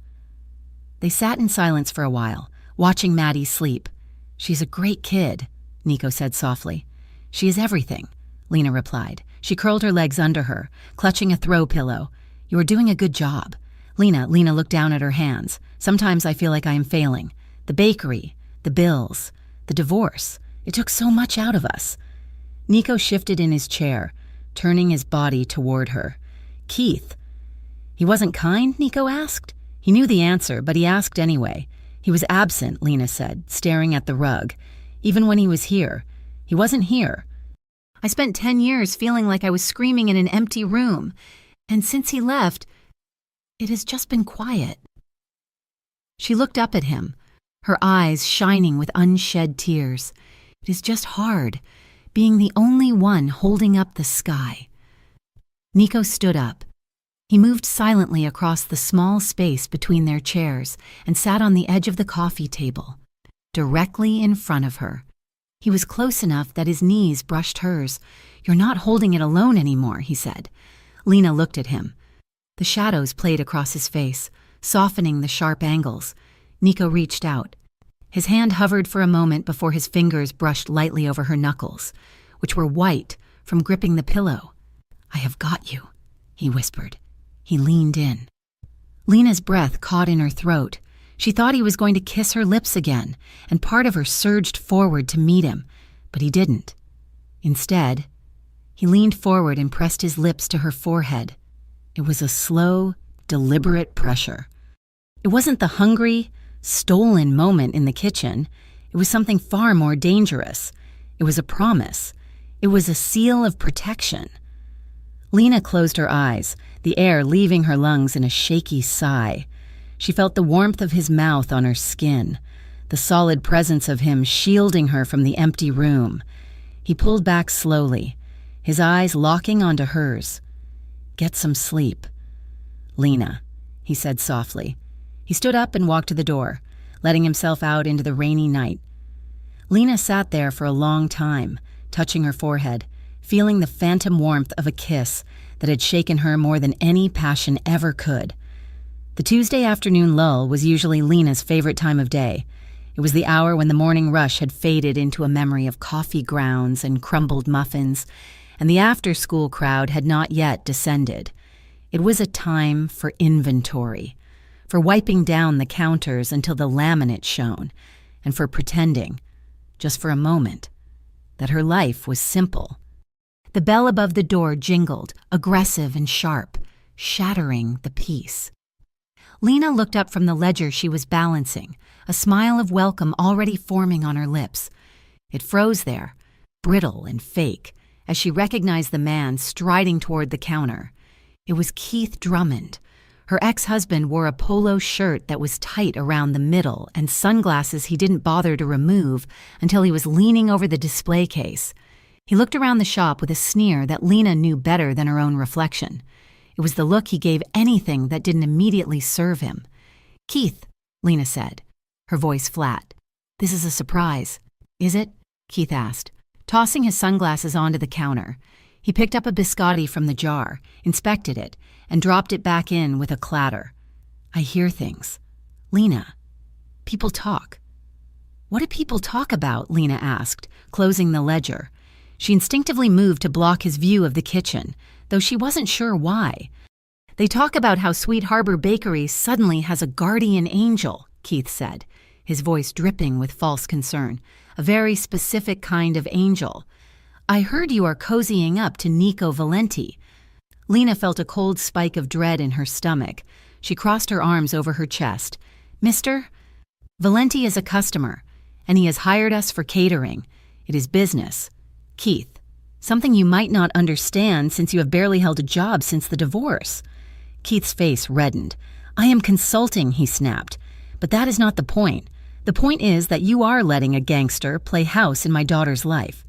They sat in silence for a while, watching Maddie sleep. "She's a great kid," Nico said softly. "She is everything," Lena replied. She curled her legs under her, clutching a throw pillow. "You are doing a good job." Lena looked down at her hands. "Sometimes I feel like I am failing. The bakery, the bills, the divorce. It took so much out of us." Nico shifted in his chair, turning his body toward her. "Keith." "He wasn't kind?" Nico asked. He knew the answer, but he asked anyway. "He was absent," Lena said, staring at the rug. "Even when he was here. He wasn't here. I spent 10 years feeling like I was screaming in an empty room. And since he left, it has just been quiet." She looked up at him, her eyes shining with unshed tears. "It is just hard, being the only one holding up the sky." Nico stood up. He moved silently across the small space between their chairs and sat on the edge of the coffee table, directly in front of her. He was close enough that his knees brushed hers. "You're not holding it alone anymore," he said. Lena looked at him. The shadows played across his face, softening the sharp angles. Nico reached out. His hand hovered for a moment before his fingers brushed lightly over her knuckles, which were white from gripping the pillow. "I have got you," he whispered. He leaned in. Lena's breath caught in her throat. She thought he was going to kiss her lips again, and part of her surged forward to meet him, but he didn't. Instead, he leaned forward and pressed his lips to her forehead. It was a slow, deliberate pressure. It wasn't the hungry, stolen moment in the kitchen. It was something far more dangerous. It was a promise. It was a seal of protection. Lena closed her eyes, the air leaving her lungs in a shaky sigh. She felt the warmth of his mouth on her skin, the solid presence of him shielding her from the empty room. He pulled back slowly, his eyes locking onto hers. "Get some sleep." "Lena," he said softly. He stood up and walked to the door, letting himself out into the rainy night. Lena sat there for a long time, touching her forehead, feeling the phantom warmth of a kiss that had shaken her more than any passion ever could. The Tuesday afternoon lull was usually Lena's favorite time of day. It was the hour when the morning rush had faded into a memory of coffee grounds and crumbled muffins, and the after-school crowd had not yet descended. It was a time for inventory, for wiping down the counters until the laminate shone, and for pretending, just for a moment, that her life was simple. The bell above the door jingled, aggressive and sharp, shattering the peace. Lena looked up from the ledger she was balancing, a smile of welcome already forming on her lips. It froze there, brittle and fake, as she recognized the man striding toward the counter. It was Keith Drummond. Her ex-husband wore a polo shirt that was tight around the middle and sunglasses he didn't bother to remove until he was leaning over the display case. He looked around the shop with a sneer that Lena knew better than her own reflection. It was the look he gave anything that didn't immediately serve him. "Keith," Lena said, her voice flat. "This is a surprise." "Is it?" Keith asked, tossing his sunglasses onto the counter. He picked up a biscotti from the jar, inspected it, and dropped it back in with a clatter. "I hear things. Lena, people talk." "What do people talk about?" Lena asked, closing the ledger. She instinctively moved to block his view of the kitchen, though she wasn't sure why. "They talk about how Sweet Harbor Bakery suddenly has a guardian angel," Keith said, his voice dripping with false concern. "A very specific kind of angel. I heard you are cozying up to Nico Valenti." Lena felt a cold spike of dread in her stomach. She crossed her arms over her chest. "Mr. Valenti is a customer, and he has hired us for catering. It is business. Keith, something you might not understand since you have barely held a job since the divorce." Keith's face reddened. "I am consulting," he snapped. "But that is not the point. The point is that you are letting a gangster play house in my daughter's life."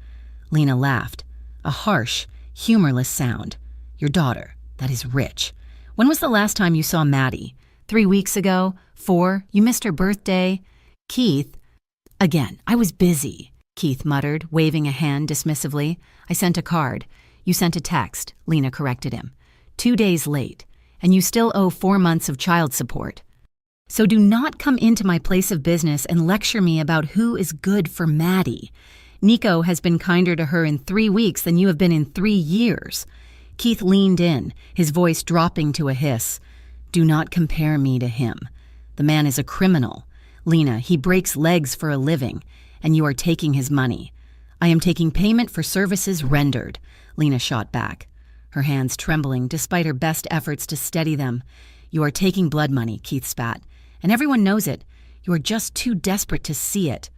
Lena laughed, a harsh, humorless sound. "Your daughter, that is rich. When was the last time you saw Maddie? 3 weeks ago? 4? You missed her birthday?" "Keith." "Again, I was busy," Keith muttered, waving a hand dismissively. "I sent a card. You sent a text," Lena corrected him. 2 days late, and you still owe 4 months of child support. So do not come into my place of business and lecture me about who is good for Maddie. Nico has been kinder to her in 3 weeks than you have been in 3 years. Keith leaned in, his voice dropping to a hiss. "Do not compare me to him. The man is a criminal. Lena, he breaks legs for a living, and you are taking his money." "I am taking payment for services rendered," Lena shot back, her hands trembling despite her best efforts to steady them. "You are taking blood money," Keith spat, "and everyone knows it. You are just too desperate to see it.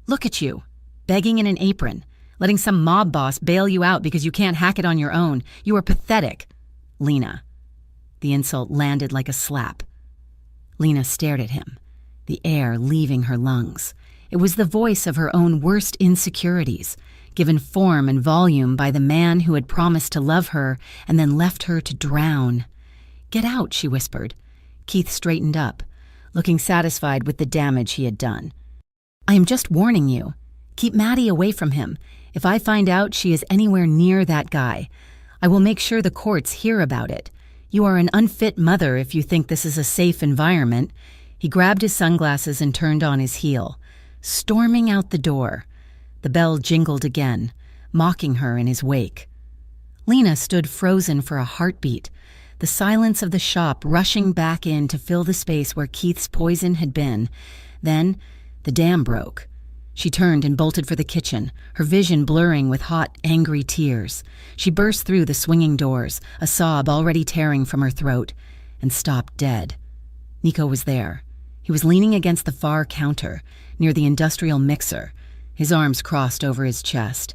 Look at you, begging in an apron, letting some mob boss bail you out because you can't hack it on your own. You are pathetic." "Lena." The insult landed like a slap. Lena stared at him, the air leaving her lungs. It was the voice of her own worst insecurities, given form and volume by the man who had promised to love her and then left her to drown. "Get out," she whispered. Keith straightened up, looking satisfied with the damage he had done. "I am just warning you. Keep Maddie away from him. If I find out she is anywhere near that guy, I will make sure the courts hear about it. You are an unfit mother if you think this is a safe environment." He grabbed his sunglasses and turned on his heel, storming out the door. The bell jingled again, mocking her in his wake. Lena stood frozen for a heartbeat. the silence of the shop rushing back in to fill the space where Keith's poison had been. Then, the dam broke. She turned and bolted for the kitchen, her vision blurring with hot, angry tears. She burst through the swinging doors, a sob already tearing from her throat, and stopped dead. Nico was there. He was leaning against the far counter, near the industrial mixer, his arms crossed over his chest.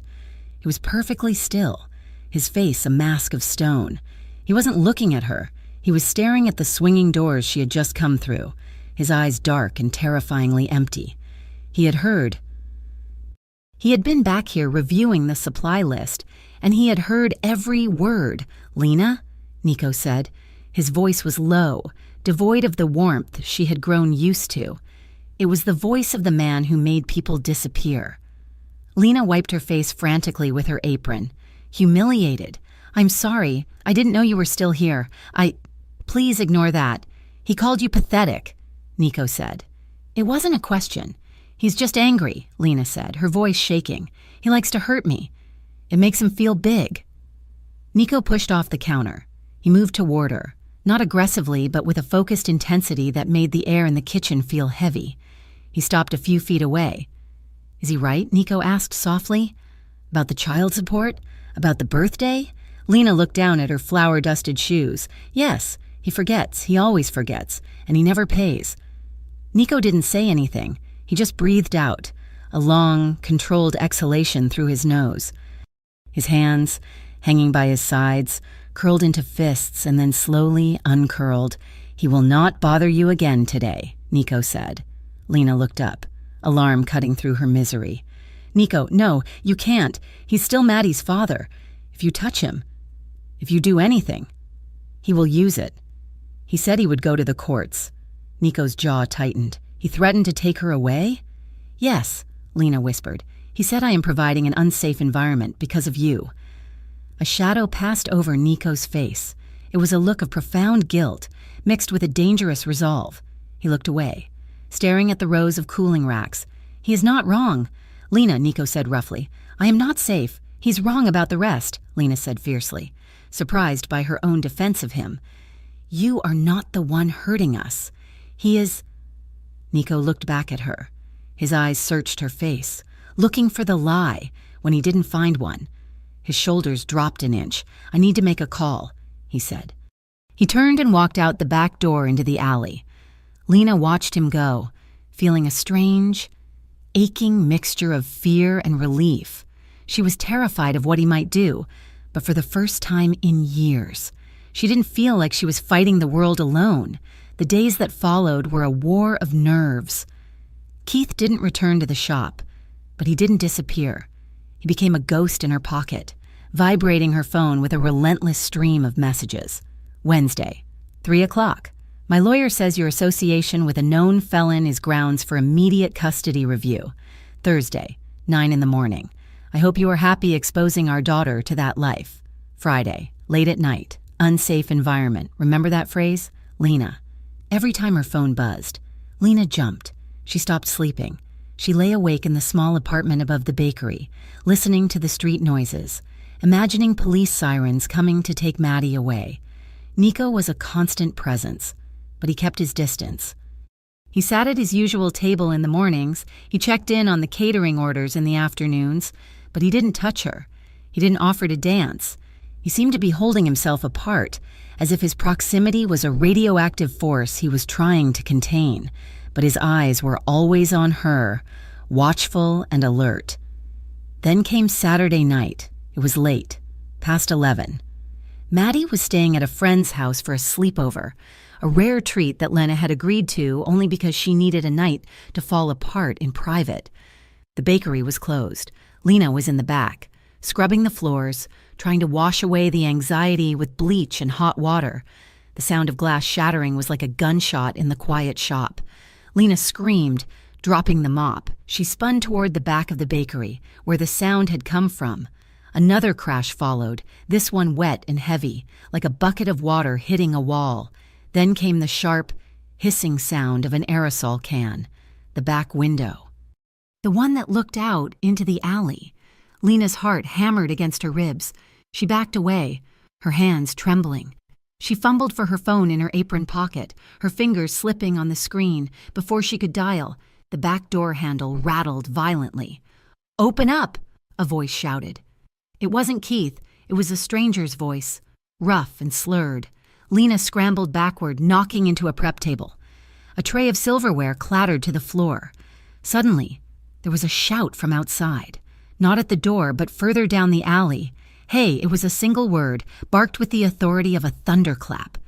He was perfectly still, his face a mask of stone. He wasn't looking at her. He was staring at the swinging doors she had just come through, his eyes dark and terrifyingly empty. He had been back here reviewing the supply list, and he had heard every word. "Lena?" Nico said. His voice was low, devoid of the warmth she had grown used to. It was the voice of the man who made people disappear. Lena wiped her face frantically with her apron. Humiliated. "I'm sorry. I didn't know you were still here. Please ignore that. He called you pathetic," Nico said. "It wasn't a question. He's just angry," Lena said, her voice shaking. "He likes to hurt me. It makes him feel big." Nico pushed off the counter. He moved toward her, not aggressively, but with a focused intensity that made the air in the kitchen feel heavy. He stopped a few feet away. "Is he right?" Nico asked softly. "About the child support? About the birthday?" Lena looked down at her flour-dusted shoes. "Yes, he forgets. He always forgets. And he never pays." Nico didn't say anything. He just breathed out, a long, controlled exhalation through his nose. His hands, hanging by his sides, curled into fists and then slowly uncurled. "He will not bother you again today," Nico said. Lena looked up, alarm cutting through her misery. "Nico, no, you can't. He's still Maddie's father. If you touch him, if you do anything, he will use it." He said he would go to the courts. Nico's jaw tightened. "He threatened to take her away?" "Yes," Lena whispered. "He said I am providing an unsafe environment because of you." A shadow passed over Nico's face. It was a look of profound guilt, mixed with a dangerous resolve. He looked away, staring at the rows of cooling racks. "He is not wrong." "Lena," Nico said roughly, "I am not safe. He's wrong about the rest," Lena said fiercely, surprised by her own defense of him. "You are not the one hurting us. He is—" Nico looked back at her. His eyes searched her face, looking for the lie when he didn't find one. His shoulders dropped an inch. "I need to make a call," he said. He turned and walked out the back door into the alley. Lena watched him go, feeling a strange, aching mixture of fear and relief. She was terrified of what he might do, but for the first time in years, she didn't feel like she was fighting the world alone. The days that followed were a war of nerves. Keith didn't return to the shop, but he didn't disappear. He became a ghost in her pocket, vibrating her phone with a relentless stream of messages. Wednesday, 3 o'clock. "My lawyer says your association with a known felon is grounds for immediate custody review." Thursday, 9 in the morning. "I hope you are happy exposing our daughter to that life." Friday, late at night. "Unsafe environment." Remember that phrase? Lena. Every time her phone buzzed, Lena jumped. She stopped sleeping. She lay awake in the small apartment above the bakery, listening to the street noises, imagining police sirens coming to take Maddie away. Nico was a constant presence, but he kept his distance. He sat at his usual table in the mornings. He checked in on the catering orders in the afternoons, but he didn't touch her. He didn't offer to dance. He seemed to be holding himself apart, as if his proximity was a radioactive force he was trying to contain. But his eyes were always on her, watchful and alert. Then came Saturday night. It was late, past 11. Maddie was staying at a friend's house for a sleepover, a rare treat that Lena had agreed to only because she needed a night to fall apart in private. The bakery was closed. Lena was in the back, scrubbing the floors, trying to wash away the anxiety with bleach and hot water. The sound of glass shattering was like a gunshot in the quiet shop. Lena screamed, dropping the mop. She spun toward the back of the bakery, where the sound had come from. Another crash followed, this one wet and heavy, like a bucket of water hitting a wall. Then came the sharp, hissing sound of an aerosol can. The back window. The one that looked out into the alley. Lena's heart hammered against her ribs. She backed away, her hands trembling. She fumbled for her phone in her apron pocket, her fingers slipping on the screen. Before she could dial, the back door handle rattled violently. "Open up!" a voice shouted. It wasn't Keith, it was a stranger's voice, rough and slurred. Lena scrambled backward, knocking into a prep table. A tray of silverware clattered to the floor. Suddenly, there was a shout from outside. Not at the door, but further down the alley. Hey, it was a single word, barked with the authority of a thunderclap.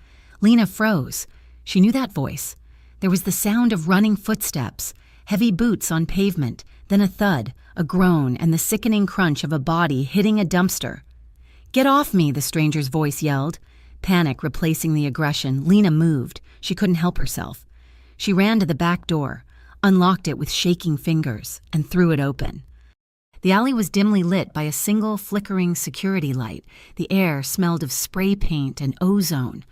Lena froze. She knew that voice. There was the sound of running footsteps, heavy boots on pavement, then a thud, a groan, and the sickening crunch of a body hitting a dumpster. "Get off me," the stranger's voice yelled. Panic replacing the aggression, Lena moved. She couldn't help herself. She ran to the back door, unlocked it with shaking fingers, and threw it open. The alley was dimly lit by a single flickering security light. The air smelled of spray paint and ozone.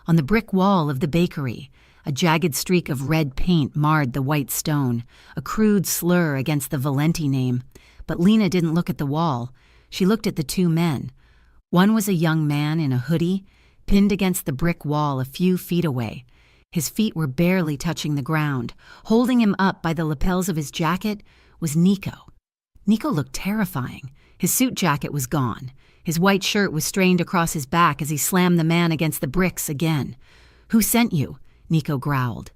On the brick wall of the bakery, a jagged streak of red paint marred the white stone, a crude slur against the Valenti name. But Lena didn't look at the wall. She looked at the two men. One was a young man in a hoodie, pinned against the brick wall a few feet away. His feet were barely touching the ground. Holding him up by the lapels of his jacket was Nico. Nico looked terrifying. His suit jacket was gone. His white shirt was strained across his back as he slammed the man against the bricks again. "Who sent you?" Nico growled.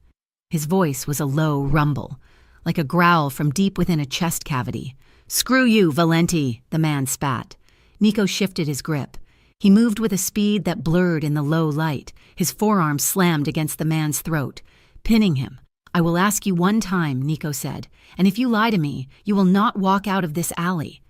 His voice was a low rumble, like a growl from deep within a chest cavity. "Screw you, Valenti," the man spat. Nico shifted his grip. He moved with a speed that blurred in the low light. His forearm slammed against the man's throat, pinning him. "I will ask you one time," Nico said, "and if you lie to me, you will not walk out of this alley."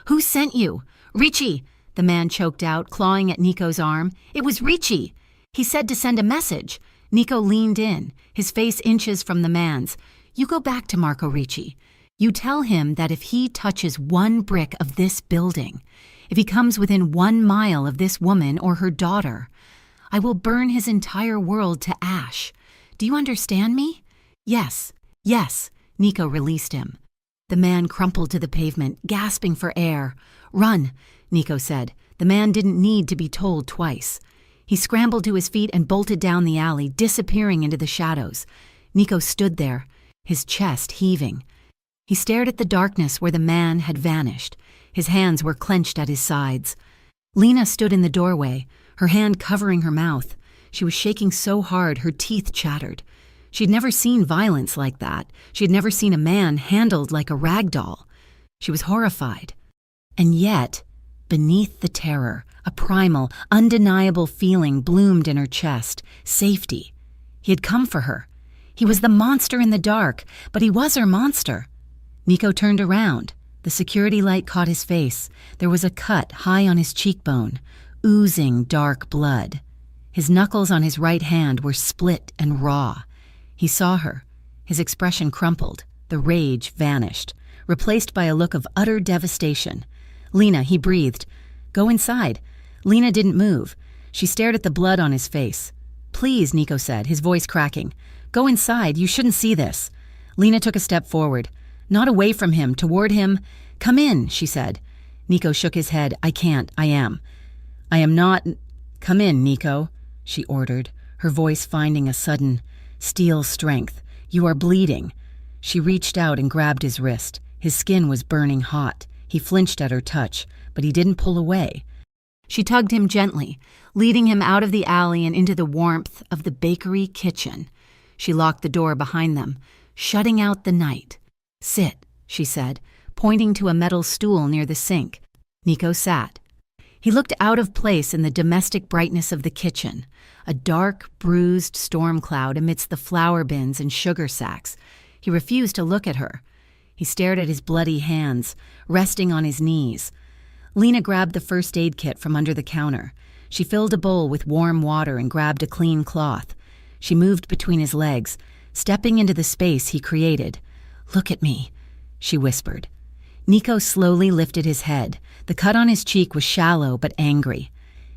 "Who sent you?" "Ricci," the man choked out, clawing at Nico's arm. "It was Ricci. He said to send a message." Nico leaned in, his face inches from the man's. "You go back to Marco Ricci. You tell him that if he touches one brick of this building, if he comes within 1 mile of this woman or her daughter, I will burn his entire world to ash. Do you understand me?" "Yes, yes," Nico released him. The man crumpled to the pavement, gasping for air. "Run," Nico said. The man didn't need to be told twice. He scrambled to his feet and bolted down the alley, disappearing into the shadows. Nico stood there, his chest heaving. He stared at the darkness where the man had vanished. His hands were clenched at his sides. Lena stood in the doorway, her hand covering her mouth. She was shaking so hard her teeth chattered. She'd never seen violence like that. She had never seen a man handled like a rag doll. She was horrified. And yet, beneath the terror, a primal, undeniable feeling bloomed in her chest. Safety. He had come for her. He was the monster in the dark, but he was her monster. Nico turned around. The security light caught his face. There was a cut high on his cheekbone, oozing dark blood. His knuckles on his right hand were split and raw. He saw her. His expression crumpled. The rage vanished, replaced by a look of utter devastation. "Lena," he breathed. "Go inside." Lena didn't move. She stared at the blood on his face. "Please," Nico said, his voice cracking. "Go inside. You shouldn't see this." Lena took a step forward. Not away from him, toward him. "Come in," she said. Nico shook his head. "I can't. I am not." "Come in, Nico," she ordered, her voice finding a sudden steel strength. "You are bleeding." She reached out and grabbed his wrist. His skin was burning hot. He flinched at her touch, but he didn't pull away. She tugged him gently, leading him out of the alley and into the warmth of the bakery kitchen. She locked the door behind them, shutting out the night. "Sit," she said, pointing to a metal stool near the sink. Nico sat. He looked out of place in the domestic brightness of the kitchen, a dark, bruised storm cloud amidst the flour bins and sugar sacks. He refused to look at her. He stared at his bloody hands, resting on his knees. Lena grabbed the first aid kit from under the counter. She filled a bowl with warm water and grabbed a clean cloth. She moved between his legs, stepping into the space he created. "Look at me," she whispered. Nico slowly lifted his head. The cut on his cheek was shallow but angry.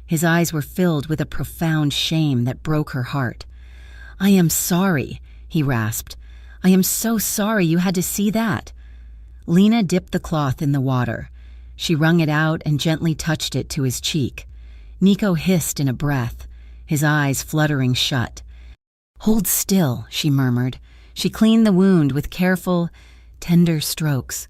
His eyes were filled with a profound shame that broke her heart. "I am sorry," he rasped. "I am so sorry you had to see that." Lena dipped the cloth in the water. She wrung it out and gently touched it to his cheek. Nico hissed in a breath. his eyes fluttering shut. "Hold still," she murmured. She cleaned the wound with careful, tender strokes.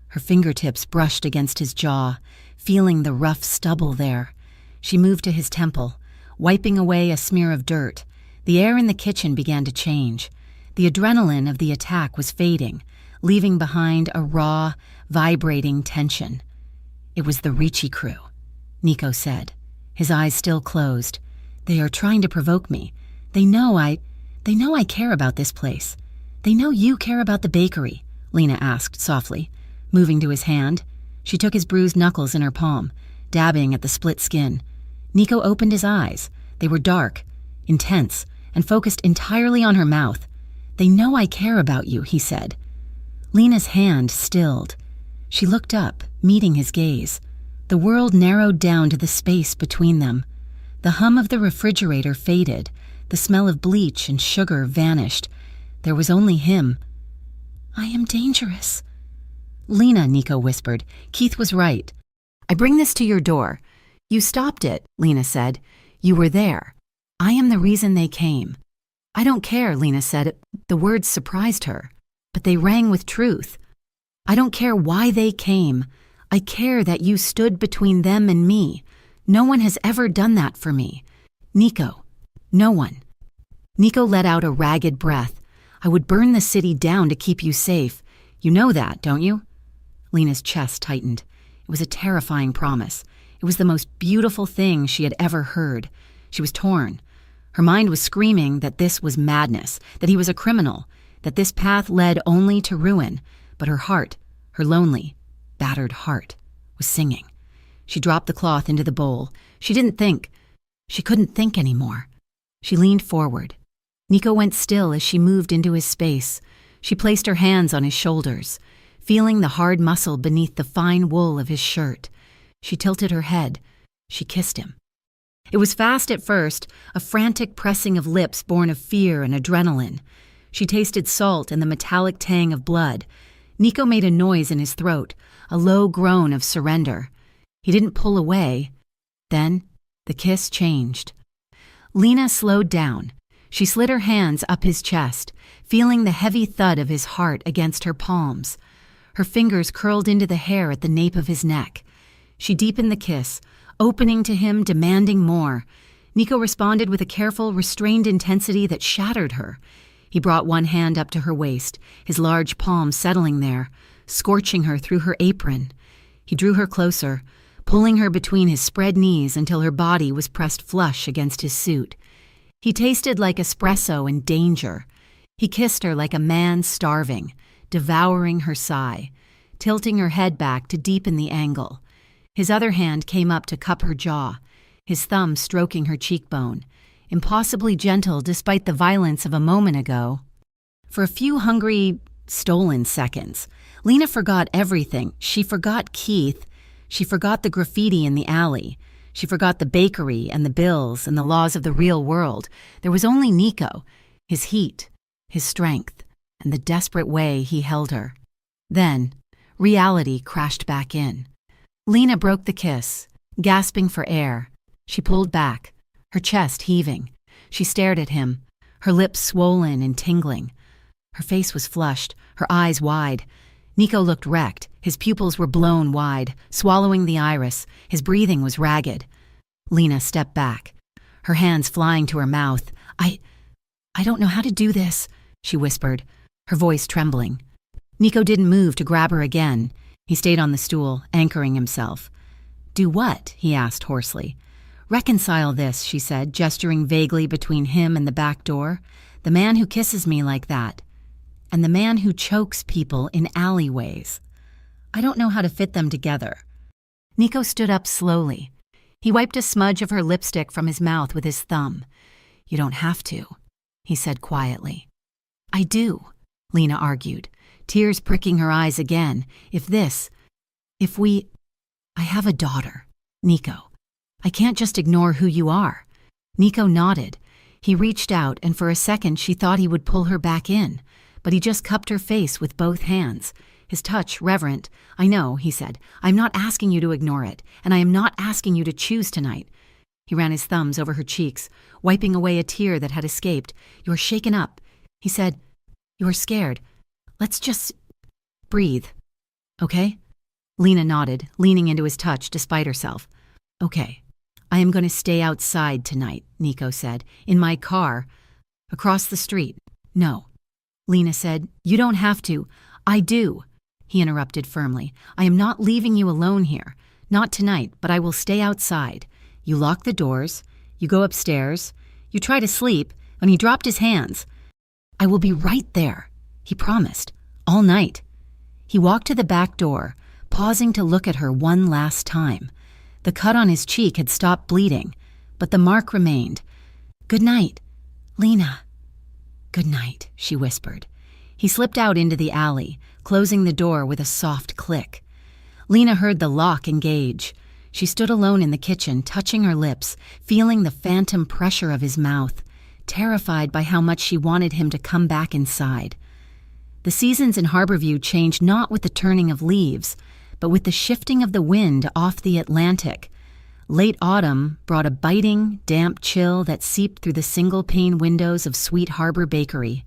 Her fingertips brushed against his jaw, feeling the rough stubble there. She moved to his temple, wiping away a smear of dirt. The air in the kitchen began to change. The adrenaline of the attack was fading, leaving behind a raw, vibrating tension. "It was the Ricci crew," Nico said, his eyes still closed. "They are trying to provoke me. They know I care about this place. They know you care about the bakery," Lena asked softly, moving to his hand. She took his bruised knuckles in her palm, dabbing at the split skin. Nico opened his eyes. They were dark, intense, and focused entirely on her mouth. "They know I care about you," he said. Lena's hand stilled. She looked up, meeting his gaze. The world narrowed down to the space between them. The hum of the refrigerator faded. The smell of bleach and sugar vanished. There was only him. "I am dangerous." "Lena," Nico whispered. "Keith was right. I bring this to your door." "You stopped it," Lena said. "You were there. I am the reason they came." "I don't care," Lena said. The words surprised her, but they rang with truth. "I don't care why they came. I care that you stood between them and me. No one has ever done that for me. Nico, no one." Nico let out a ragged breath. "I would burn the city down to keep you safe. You know that, don't you?" Lena's chest tightened. It was a terrifying promise. It was the most beautiful thing she had ever heard. She was torn. Her mind was screaming that this was madness, that he was a criminal, that this path led only to ruin. But her heart, her lonely, battered heart, was singing. She dropped the cloth into the bowl. She didn't think. She couldn't think anymore. She leaned forward. Nico went still as she moved into his space. She placed her hands on his shoulders, feeling the hard muscle beneath the fine wool of his shirt. She tilted her head. She kissed him. It was fast at first, a frantic pressing of lips born of fear and adrenaline. She tasted salt and the metallic tang of blood. Nico made a noise in his throat, a low groan of surrender. He didn't pull away. Then the kiss changed. Lena slowed down. She slid her hands up his chest, feeling the heavy thud of his heart against her palms. Her fingers curled into the hair at the nape of his neck. She deepened the kiss, opening to him, demanding more. Nico responded with a careful, restrained intensity that shattered her. He brought one hand up to her waist, his large palm settling there, scorching her through her apron. He drew her closer, pulling her between his spread knees until her body was pressed flush against his suit. He tasted like espresso in danger. He kissed her like a man starving, devouring her sigh, tilting her head back to deepen the angle. His other hand came up to cup her jaw, his thumb stroking her cheekbone, impossibly gentle despite the violence of a moment ago. For a few hungry, stolen seconds, Lena forgot everything. She forgot Keith. She forgot the graffiti in the alley. She forgot the bakery and the bills and the laws of the real world. There was only Nico, his heat, his strength, and the desperate way he held her. Then, reality crashed back in. Lena broke the kiss, gasping for air. She pulled back, her chest heaving. She stared at him, her lips swollen and tingling. Her face was flushed, her eyes wide. Nico looked wrecked. His pupils were blown wide, swallowing the iris. His breathing was ragged. Lena stepped back, her hands flying to her mouth. I don't know how to do this," she whispered, her voice trembling. Nico didn't move to grab her again. He stayed on the stool, anchoring himself. "Do what?" he asked hoarsely. "Reconcile this," she said, gesturing vaguely between him and the back door. "The man who kisses me like that, and the man who chokes people in alleyways. I don't know how to fit them together." Nico stood up slowly. He wiped a smudge of her lipstick from his mouth with his thumb. "You don't have to," he said quietly. "I do," Lena argued, tears pricking her eyes again. I have a daughter, Nico. I can't just ignore who you are." Nico nodded. He reached out, and for a second she thought he would pull her back in, but he just cupped her face with both hands, his touch reverent. "I know," he said. "I'm not asking you to ignore it, and I am not asking you to choose tonight." He ran his thumbs over her cheeks, wiping away a tear that had escaped. "You're shaken up," he said. "You're scared. Let's just breathe. Okay?" Lena nodded, leaning into his touch despite herself. "Okay. I am going to stay outside tonight," Nico said. "In my car. Across the street." "No." Lena said. "You don't have to." "I do," he interrupted firmly. "I am not leaving you alone here. Not tonight, but I will stay outside. You lock the doors. You go upstairs. You try to sleep." And he dropped his hands. "I will be right there," he promised. "All night." He walked to the back door, pausing to look at her one last time. The cut on his cheek had stopped bleeding, but the mark remained. "Good night, Lena." "Good night," she whispered. He slipped out into the alley, closing the door with a soft click. Lena heard the lock engage. She stood alone in the kitchen, touching her lips, feeling the phantom pressure of his mouth, terrified by how much she wanted him to come back inside. The seasons in Harborview changed not with the turning of leaves, but with the shifting of the wind off the Atlantic. Late autumn brought a biting, damp chill that seeped through the single-pane windows of Sweet Harbor Bakery,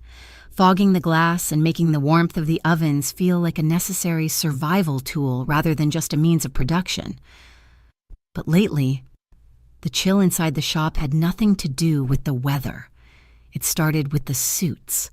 fogging the glass and making the warmth of the ovens feel like a necessary survival tool rather than just a means of production. But lately, the chill inside the shop had nothing to do with the weather. It started with the suits.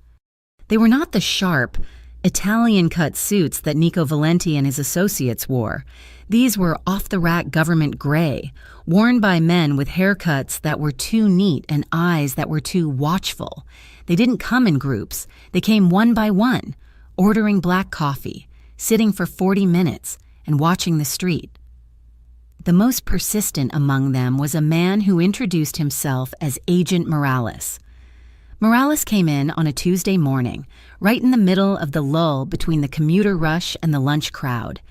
They were not the sharp, Italian-cut suits that Nico Valenti and his associates wore. These were off-the-rack government gray, worn by men with haircuts that were too neat and eyes that were too watchful. They didn't come in groups. They came one by one, ordering black coffee, sitting for 40 minutes, and watching the street. The most persistent among them was a man who introduced himself as Agent Morales. Morales came in on a Tuesday morning, right in the middle of the lull between the commuter rush and the lunch crowd.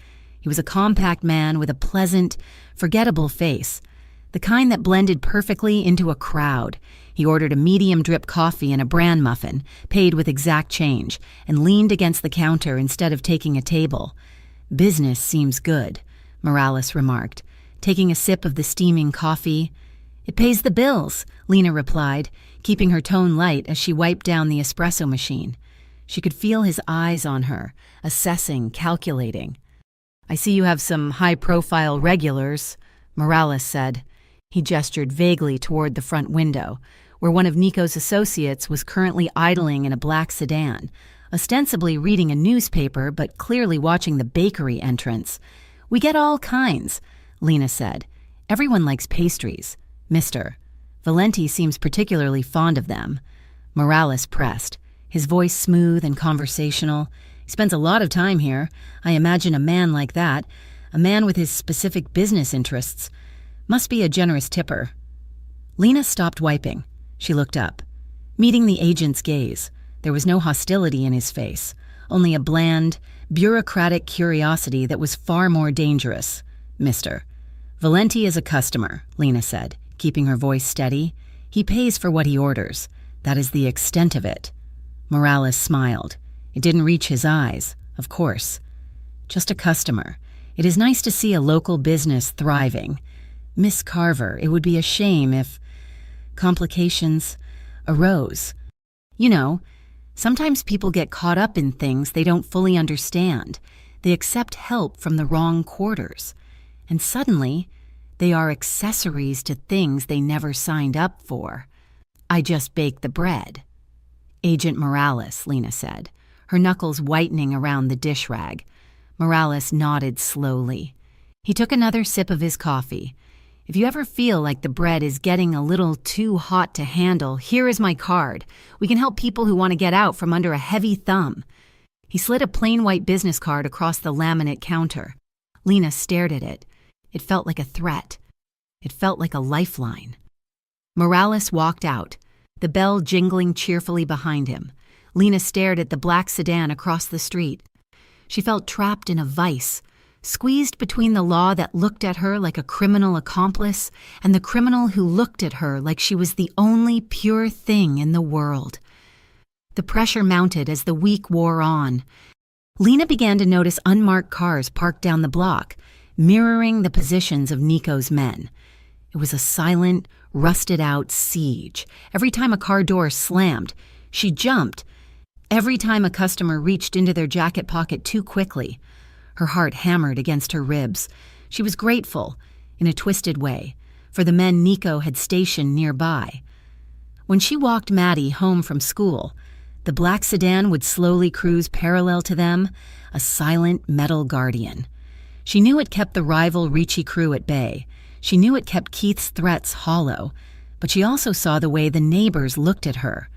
He was a compact man with a pleasant, forgettable face, the kind that blended perfectly into a crowd. He ordered a medium drip coffee and a bran muffin, paid with exact change, and leaned against the counter instead of taking a table. "Business seems good," Morales remarked, taking a sip of the steaming coffee. "It pays the bills," Lena replied, keeping her tone light as she wiped down the espresso machine. She could feel his eyes on her, assessing, calculating. "I see you have some high-profile regulars," Morales said. He gestured vaguely toward the front window, where one of Nico's associates was currently idling in a black sedan, ostensibly reading a newspaper but clearly watching the bakery entrance. "We get all kinds," Lena said. "Everyone likes pastries. Mr. Valenti seems particularly fond of them." Morales pressed, his voice smooth and conversational. "He spends a lot of time here. I imagine a man like that, a man with his specific business interests, must be a generous tipper." Lena stopped wiping. She looked up. Meeting the agent's gaze, there was no hostility in his face, only a bland, bureaucratic curiosity that was far more dangerous. "Mr. Valenti is a customer," Lena said, keeping her voice steady. "He pays for what he orders. That is the extent of it." Morales smiled. It didn't reach his eyes, of course. "Just a customer. It is nice to see a local business thriving. Miss Carver, it would be a shame if complications arose. You know, sometimes people get caught up in things they don't fully understand. They accept help from the wrong quarters. And suddenly, they are accessories to things they never signed up for. I just baked the bread." "Agent Morales," Lena said, her knuckles whitening around the dish rag. Morales nodded slowly. He took another sip of his coffee. "If you ever feel like the bread is getting a little too hot to handle, here is my card. We can help people who want to get out from under a heavy thumb." He slid a plain white business card across the laminate counter. Lena stared at it. It felt like a threat. It felt like a lifeline. Morales walked out, the bell jingling cheerfully behind him. Lena stared at the black sedan across the street. She felt trapped in a vice, squeezed between the law that looked at her like a criminal accomplice and the criminal who looked at her like she was the only pure thing in the world. The pressure mounted as the week wore on. Lena began to notice unmarked cars parked down the block, mirroring the positions of Nico's men. It was a silent, rusted-out siege. Every time a car door slammed, she jumped. Every time a customer reached into their jacket pocket too quickly, her heart hammered against her ribs. She was grateful, in a twisted way, for the men Nico had stationed nearby. When she walked Maddie home from school, the black sedan would slowly cruise parallel to them, a silent metal guardian. She knew it kept the rival Ricci crew at bay. She knew it kept Keith's threats hollow, but she also saw the way the neighbors looked at her.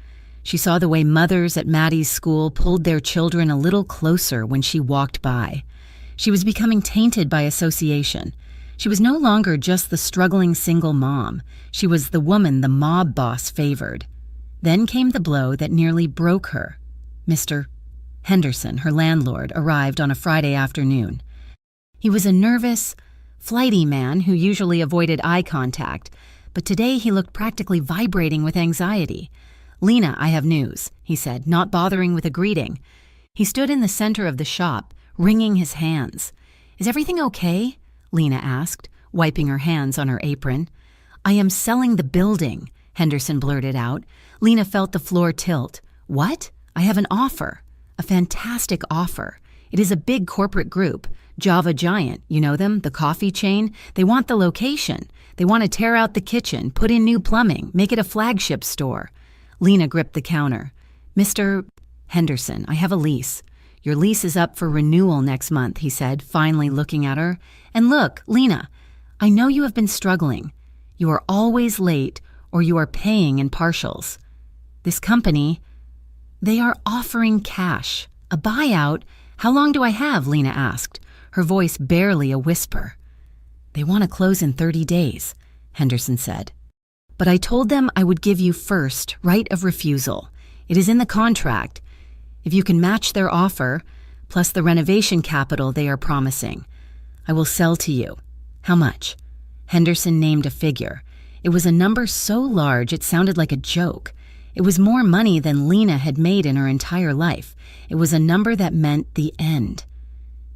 She saw the way mothers at Maddie's school pulled their children a little closer when she walked by. She was becoming tainted by association. She was no longer just the struggling single mom. She was the woman the mob boss favored. Then came the blow that nearly broke her. Mr. Henderson, her landlord, arrived on a Friday afternoon. He was a nervous, flighty man who usually avoided eye contact, but today he looked practically vibrating with anxiety. "Lena, I have news," he said, not bothering with a greeting. He stood in the center of the shop, wringing his hands. "Is everything okay?" Lena asked, wiping her hands on her apron. "I am selling the building," Henderson blurted out. Lena felt the floor tilt. "What? I have an offer. A fantastic offer. It is a big corporate group. Java Giant, you know them, the coffee chain? They want the location. They want to tear out the kitchen, put in new plumbing, make it a flagship store." Lena gripped the counter. "Mr. Henderson, I have a lease. Your lease is up for renewal next month," he said, finally looking at her. "And look, Lena, I know you have been struggling. You are always late or you are paying in partials. This company, they are offering cash. A buyout. How long do I have?" Lena asked, her voice barely a whisper. "They want to close in 30 days, Henderson said. "But I told them I would give you first right of refusal. It is in the contract. If you can match their offer, plus the renovation capital they are promising, I will sell to you." "How much?" Henderson named a figure. It was a number so large it sounded like a joke. It was more money than Lena had made in her entire life. It was a number that meant the end.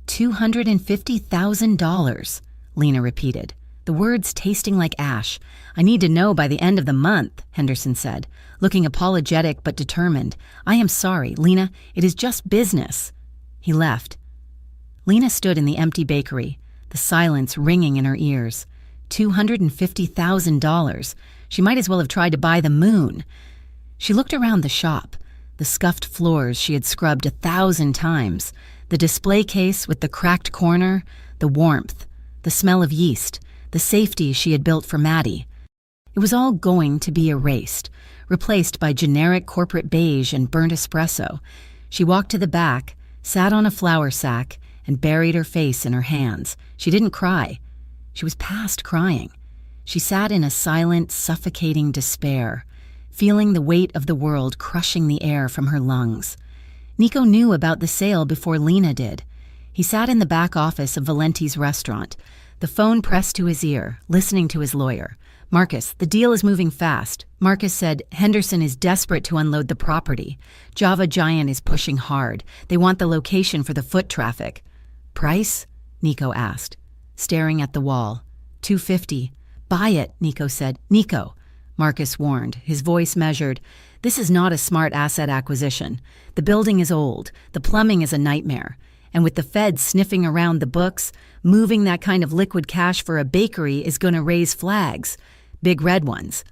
$250,000, Lena repeated, the words tasting like ash. "I need to know by the end of the month," Henderson said, looking apologetic but determined. "I am sorry, Lena, it is just business." He left. Lena stood in the empty bakery, the silence ringing in her ears. $250,000. She might as well have tried to buy the moon. She looked around the shop, the scuffed floors she had scrubbed 1,000 times, the display case with the cracked corner, the warmth, the smell of yeast, the safety she had built for Maddie. It was all going to be erased, replaced by generic corporate beige and burnt espresso. She walked to the back, sat on a flour sack, and buried her face in her hands. She didn't cry. She was past crying. She sat in a silent, suffocating despair, feeling the weight of the world crushing the air from her lungs. Nico knew about the sale before Lena did. He sat in the back office of Valenti's restaurant, the phone pressed to his ear, listening to his lawyer. "Marcus, the deal is moving fast." Marcus said, "Henderson is desperate to unload the property. Java Giant is pushing hard. They want the location for the foot traffic." "Price?" Nico asked, staring at the wall. $250. "Buy it," Nico said. "Nico," Marcus warned, his voice measured. "This is not a smart asset acquisition. The building is old. The plumbing is a nightmare. And with the feds sniffing around the books, moving that kind of liquid cash for a bakery is going to raise flags. Big red ones."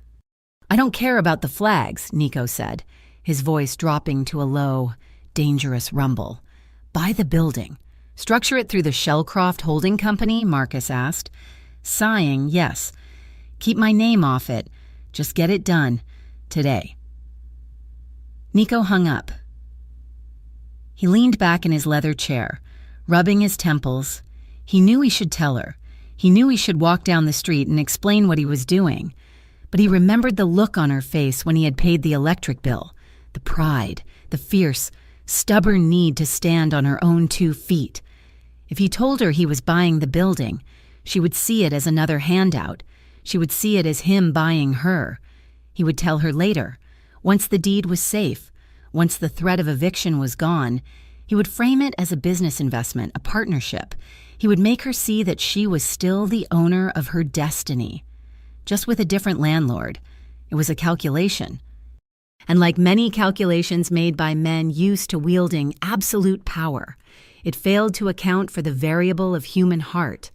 "I don't care about the flags," Nico said, his voice dropping to a low, dangerous rumble. "Buy the building. Structure it through the Shellcroft Holding Company?" Marcus asked. Sighing, "Yes. Keep my name off it. Just get it done. Today." Nico hung up. He leaned back in his leather chair, rubbing his temples. He knew he should tell her. He knew he should walk down the street and explain what he was doing. But he remembered the look on her face when he had paid the electric bill, the pride, the fierce, stubborn need to stand on her own 2 feet. If he told her he was buying the building, she would see it as another handout. She would see it as him buying her. He would tell her later, once the deed was safe, once the threat of eviction was gone. He would frame it as a business investment, a partnership. He would make her see that she was still the owner of her destiny. just with a different landlord. It was a calculation. And like many calculations made by men used to wielding absolute power, it failed to account for the variable of human heart.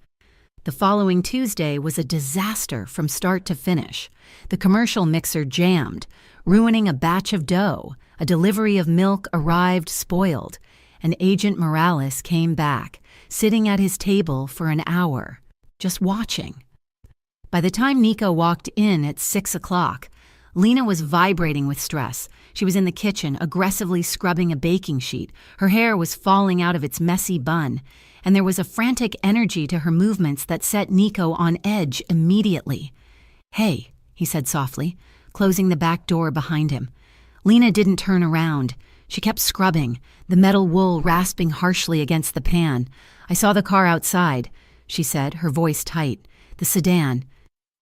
The following Tuesday was a disaster from start to finish. The commercial mixer jammed, ruining a batch of dough. A delivery of milk arrived spoiled, and Agent Morales came back, sitting at his table for an hour, just watching. By the time Nico walked in at 6 o'clock, Lena was vibrating with stress. She was in the kitchen, aggressively scrubbing a baking sheet. Her hair was falling out of its messy bun, and there was a frantic energy to her movements that set Nico on edge immediately. "Hey," he said softly, closing the back door behind him. Lena didn't turn around. She kept scrubbing, the metal wool rasping harshly against the pan. "I saw the car outside," she said, her voice tight. "The sedan.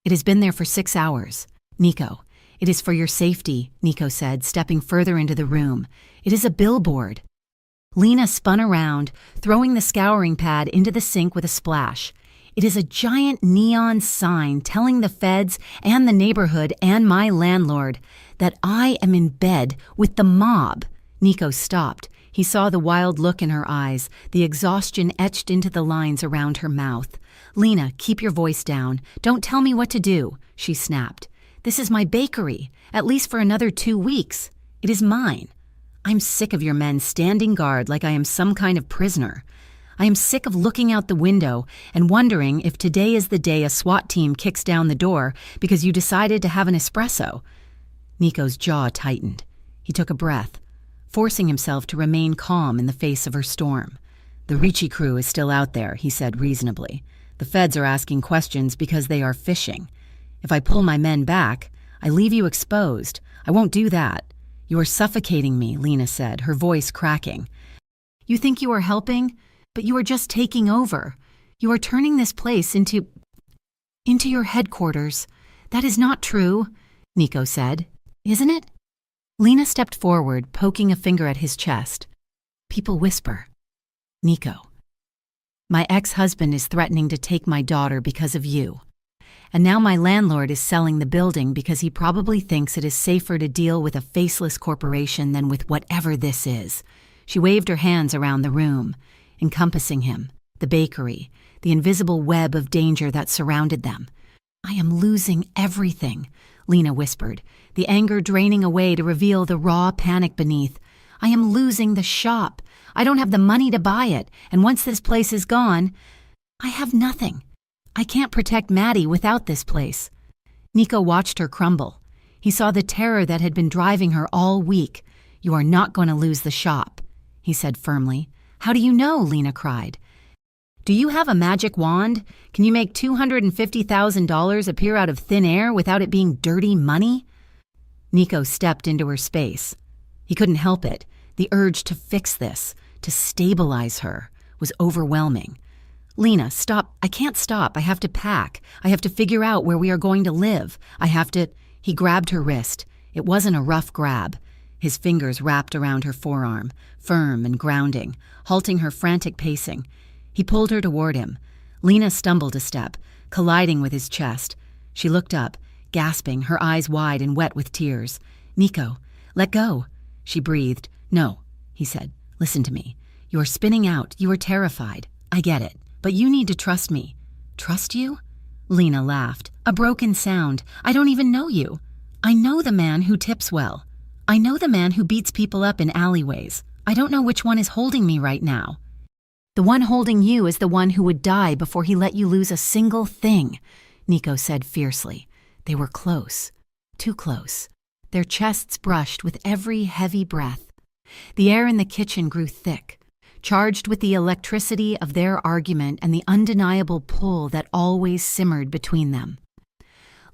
It has been there for 6 hours. Nico, it is for your safety," Nico said, stepping further into the room. "It is a billboard." Lena spun around, throwing the scouring pad into the sink with a splash. "It is a giant neon sign telling the feds and the neighborhood and my landlord that I am in bed with the mob." Nico stopped. He saw the wild look in her eyes, the exhaustion etched into the lines around her mouth. "Lena, keep your voice down. Don't tell me what to do," she snapped. "This is my bakery, at least for another 2 weeks. It is mine. I'm sick of your men standing guard like I am some kind of prisoner. I am sick of looking out the window and wondering if today is the day a SWAT team kicks down the door because you decided to have an espresso." Nico's jaw tightened. He took a breath, forcing himself to remain calm in the face of her storm. "The Ricci crew is still out there," he said reasonably. "The feds are asking questions because they are fishing. If I pull my men back, I leave you exposed. I won't do that." "You are suffocating me," Lena said, her voice cracking. "You think you are helping, but you are just taking over. You are turning this place into your headquarters." "That is not true," Nico said. "Isn't it?" Lena stepped forward, poking a finger at his chest. "People whisper." "Nico, my ex-husband is threatening to take my daughter because of you. And now my landlord is selling the building because he probably thinks it is safer to deal with a faceless corporation than with whatever this is." She waved her hands around the room, encompassing him, the bakery, the invisible web of danger that surrounded them. "I am losing everything," Lena whispered, the anger draining away to reveal the raw panic beneath. "I am losing the shop. I don't have the money to buy it, and once this place is gone, I have nothing. I can't protect Maddie without this place." Nico watched her crumble. He saw the terror that had been driving her all week. "You are not going to lose the shop," he said firmly. "How do you know?" Lena cried. "Do you have a magic wand? Can you make $250,000 appear out of thin air without it being dirty money?" Nico stepped into her space. He couldn't help it. The urge to fix this, to stabilize her, was overwhelming. "Lena, stop. I can't stop. I have to pack. I have to figure out where we are going to live. I have to—" He grabbed her wrist. It wasn't a rough grab. His fingers wrapped around her forearm, firm and grounding, halting her frantic pacing. He pulled her toward him. Lena stumbled a step, colliding with his chest. She looked up, gasping, her eyes wide and wet with tears. "Nico, let go," she breathed. "No," he said. "Listen to me. You are spinning out. You are terrified. I get it. But you need to trust me." "Trust you?" Lena laughed. "A broken sound. I don't even know you. I know the man who tips well. I know the man who beats people up in alleyways. I don't know which one is holding me right now. The one holding you is the one who would die before he let you lose a single thing," Nico said fiercely. They were close. Too close. Their chests brushed with every heavy breath. The air in the kitchen grew thick, charged with the electricity of their argument and the undeniable pull that always simmered between them.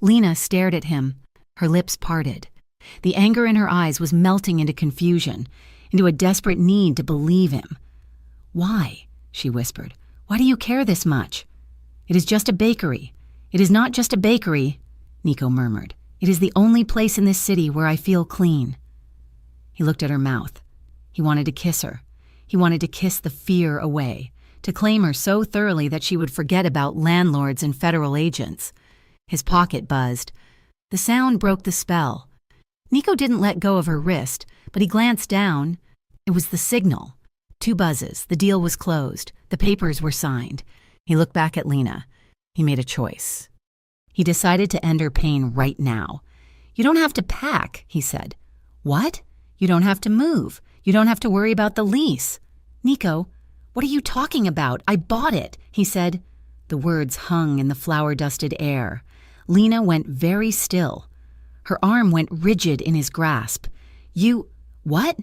Lena stared at him, her lips parted. The anger in her eyes was melting into confusion, into a desperate need to believe him. "Why?" she whispered. "Why do you care this much?" "It is just a bakery." "It is not just a bakery," Nico murmured. "It is the only place in this city where I feel clean." He looked at her mouth. He wanted to kiss her. He wanted to kiss the fear away, to claim her so thoroughly that she would forget about landlords and federal agents. His pocket buzzed. The sound broke the spell. Nico didn't let go of her wrist, but he glanced down. It was the signal. 2 buzzes. The deal was closed. The papers were signed. He looked back at Lena. He made a choice. He decided to end her pain right now. "You don't have to pack," he said. "What? You don't have to move. You don't have to worry about the lease." "Nico, what are you talking about? I bought it," he said. The words hung in the flour-dusted air. Lena went very still. Her arm went rigid in his grasp. "You... what?"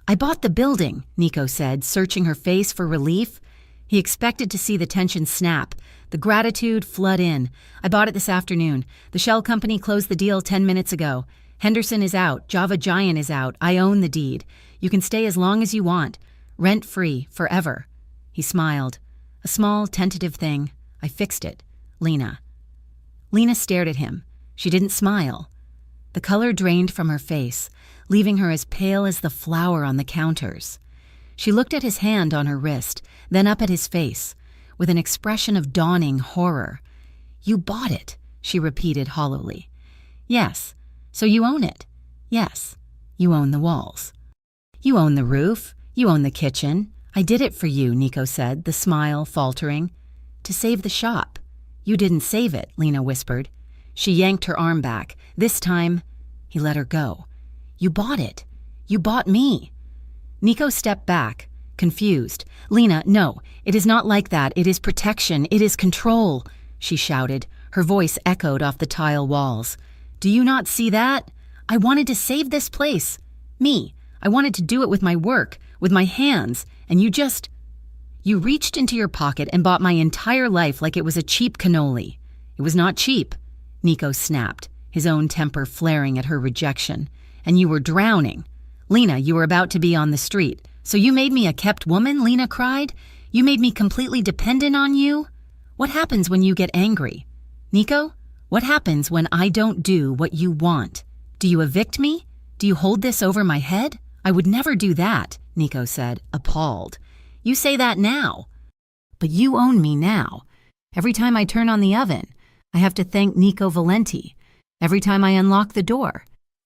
"I bought the building," Nico said, searching her face for relief. He expected to see the tension snap, the gratitude flood in. "I bought it this afternoon. The shell company closed the deal 10 minutes ago. Henderson is out. Java Giant is out. I own the deed. You can stay as long as you want. Rent-free, forever." He smiled. "A small, tentative thing. I fixed it. Lena." Lena stared at him. She didn't smile. The color drained from her face, leaving her as pale as the flour on the counters. She looked at his hand on her wrist, then up at his face, with an expression of dawning horror. "You bought it," she repeated hollowly. "Yes. So you own it." "Yes. You own the walls." "You own the roof. You own the kitchen. I did it for you," Nico said, the smile faltering. "To save the shop." "You didn't save it," Lena whispered. She yanked her arm back. This time, he let her go. "You bought it. You bought me." Nico stepped back, confused. "Lena, no, it is not like that. It is protection. It is control," she shouted. Her voice echoed off the tile walls. "Do you not see that? I wanted to save this place. Me. I wanted to do it with my work, with my hands, and you reached into your pocket and bought my entire life like it was a cheap cannoli." "It was not cheap," Nico snapped, his own temper flaring at her rejection. "And you were drowning. Lena, you were about to be on the street. So you made me a kept woman?" Lena cried. "You made me completely dependent on you? What happens when you get angry? Nico, what happens when I don't do what you want? Do you evict me? Do you hold this over my head?" "I would never do that," Nico said, appalled. "You say that now. But you own me now. Every time I turn on the oven, I have to thank Nico Valenti. Every time I unlock the door,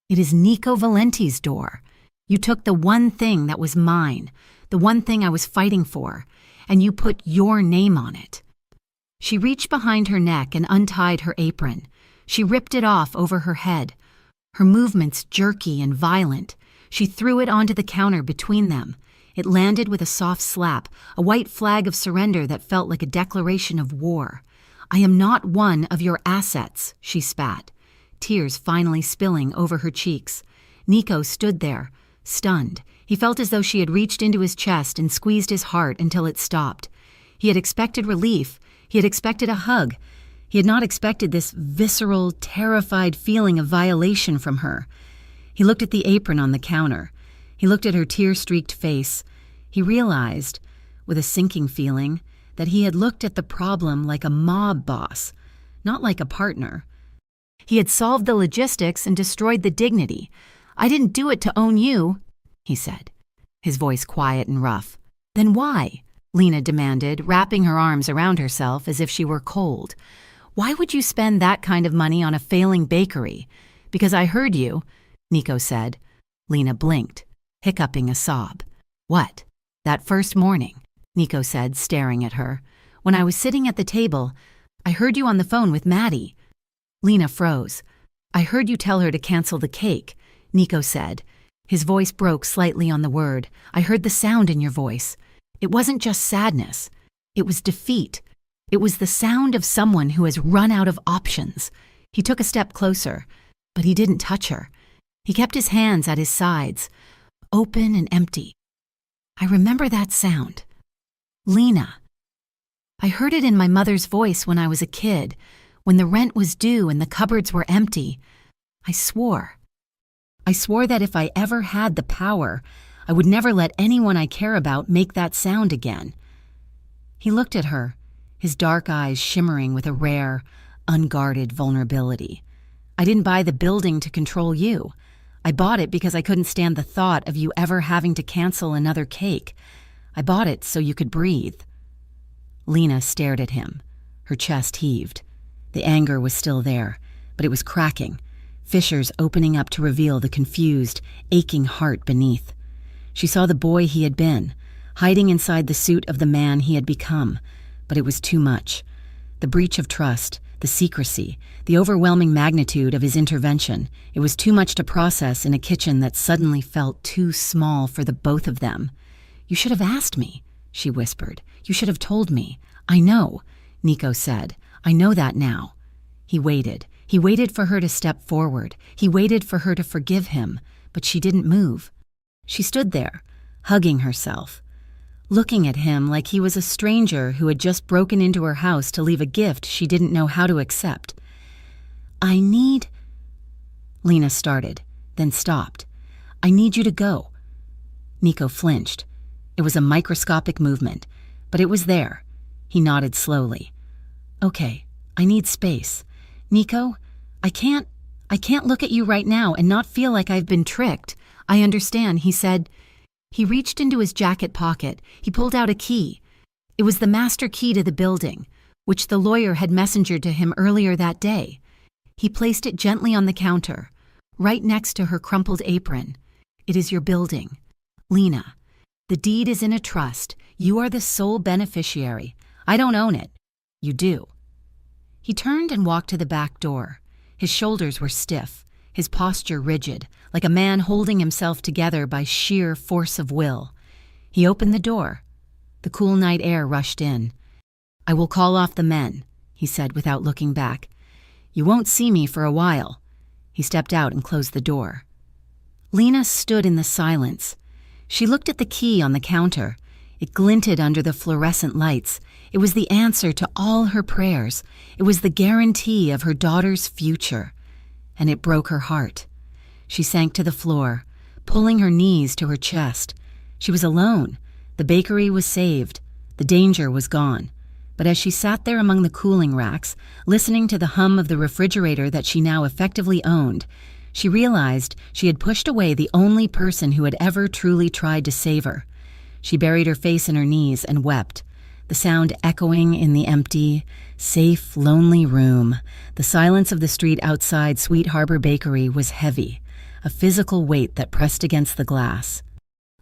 it is Nico Valenti's door. You took the one thing that was mine, the one thing I was fighting for, and you put your name on it." She reached behind her neck and untied her apron. She ripped it off over her head. Her movements jerky and violent. She threw it onto the counter between them. It landed with a soft slap, a white flag of surrender that felt like a declaration of war. "I am not one of your assets," she spat, tears finally spilling over her cheeks. Nico stood there, stunned. He felt as though she had reached into his chest and squeezed his heart until it stopped. He had expected relief. He had expected a hug. He had not expected this visceral, terrified feeling of violation from her. He looked at the apron on the counter. He looked at her tear-streaked face. He realized, with a sinking feeling, that he had looked at the problem like a mob boss, not like a partner. He had solved the logistics and destroyed the dignity. "I didn't do it to own you," he said, his voice quiet and rough. "Then why?" Lena demanded, wrapping her arms around herself as if she were cold. "Why would you spend that kind of money on a failing bakery?" "Because I heard you," Nico said. Lena blinked, hiccuping a sob. "What?" "That first morning," Nico said, staring at her. "When I was sitting at the table, I heard you on the phone with Maddie." Lena froze. "I heard you tell her to cancel the cake," Nico said. His voice broke slightly on the word. "I heard the sound in your voice. It wasn't just sadness. It was defeat. It was the sound of someone who has run out of options." He took a step closer, but he didn't touch her. He kept his hands at his sides, open and empty. "I remember that sound. Lena. I heard it in my mother's voice when I was a kid, when the rent was due and the cupboards were empty. I swore. I swore that if I ever had the power, I would never let anyone I care about make that sound again." He looked at her, his dark eyes shimmering with a rare, unguarded vulnerability. "I didn't buy the building to control you. I bought it because I couldn't stand the thought of you ever having to cancel another cake. I bought it so you could breathe." Lena stared at him. Her chest heaved. The anger was still there, but it was cracking, fissures opening up to reveal the confused, aching heart beneath. She saw the boy he had been, hiding inside the suit of the man he had become, but it was too much. The breach of trust, the secrecy, the overwhelming magnitude of his intervention, it was too much to process in a kitchen that suddenly felt too small for the both of them. "You should have asked me," she whispered. "You should have told me." "I know," Nico said. "I know that now." He waited. He waited for her to step forward. He waited for her to forgive him, but she didn't move. She stood there, hugging herself, looking at him like he was a stranger who had just broken into her house to leave a gift she didn't know how to accept. "I need—" Lena started, then stopped. "I need you to go." Nico flinched. It was a microscopic movement, but it was there. He nodded slowly. "Okay, I need space. Nico, I can't look at you right now and not feel like I've been tricked. I understand," he said. He reached into his jacket pocket. He pulled out a key. It was the master key to the building, which the lawyer had messengered to him earlier that day. He placed it gently on the counter, right next to her crumpled apron. "It is your building. Lena, the deed is in a trust. You are the sole beneficiary. I don't own it. You do." He turned and walked to the back door. His shoulders were stiff, his posture rigid, like a man holding himself together by sheer force of will. He opened the door. The cool night air rushed in. "I will call off the men," he said without looking back. "You won't see me for a while." He stepped out and closed the door. Lena stood in the silence. She looked at the key on the counter. It glinted under the fluorescent lights. It was the answer to all her prayers. It was the guarantee of her daughter's future. And it broke her heart. She sank to the floor, pulling her knees to her chest. She was alone. The bakery was saved. The danger was gone. But as she sat there among the cooling racks, listening to the hum of the refrigerator that she now effectively owned, she realized she had pushed away the only person who had ever truly tried to save her. She buried her face in her knees and wept, the sound echoing in the empty, safe, lonely room. The silence of the street outside Sweet Harbor Bakery was heavy, a physical weight that pressed against the glass.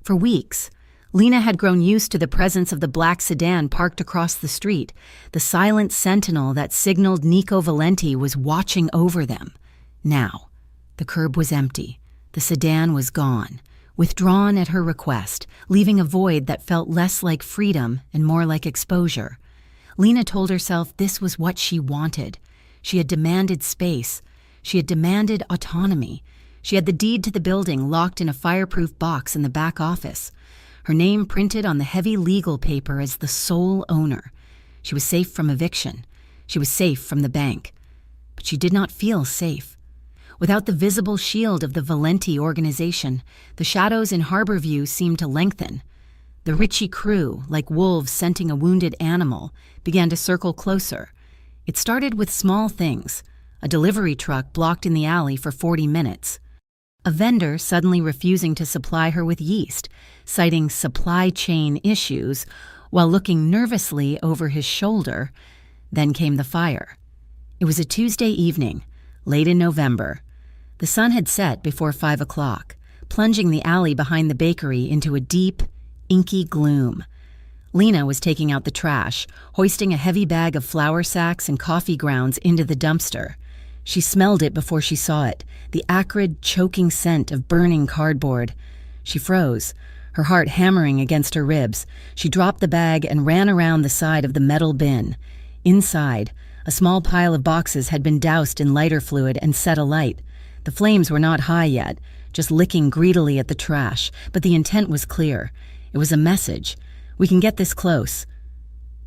For weeks, Lena had grown used to the presence of the black sedan parked across the street, the silent sentinel that signaled Nico Valenti was watching over them. Now, the curb was empty. The sedan was gone, withdrawn at her request, leaving a void that felt less like freedom and more like exposure. Lena told herself this was what she wanted. She had demanded space. She had demanded autonomy. She had the deed to the building locked in a fireproof box in the back office, her name printed on the heavy legal paper as the sole owner. She was safe from eviction. She was safe from the bank. But she did not feel safe. Without the visible shield of the Valenti organization, the shadows in Harborview seemed to lengthen. The Ritchie crew, like wolves scenting a wounded animal, began to circle closer. It started with small things: a delivery truck blocked in the alley for 40 minutes, a vendor suddenly refusing to supply her with yeast, citing supply chain issues, while looking nervously over his shoulder. Then came the fire. It was a Tuesday evening, late in November. The sun had set before 5 o'clock, plunging the alley behind the bakery into a deep, inky gloom. Lena was taking out the trash, hoisting a heavy bag of flour sacks and coffee grounds into the dumpster. She smelled it before she saw it, the acrid, choking scent of burning cardboard. She froze, her heart hammering against her ribs. She dropped the bag and ran around the side of the metal bin. Inside, a small pile of boxes had been doused in lighter fluid and set alight. The flames were not high yet, just licking greedily at the trash, but the intent was clear. It was a message. We can get this close.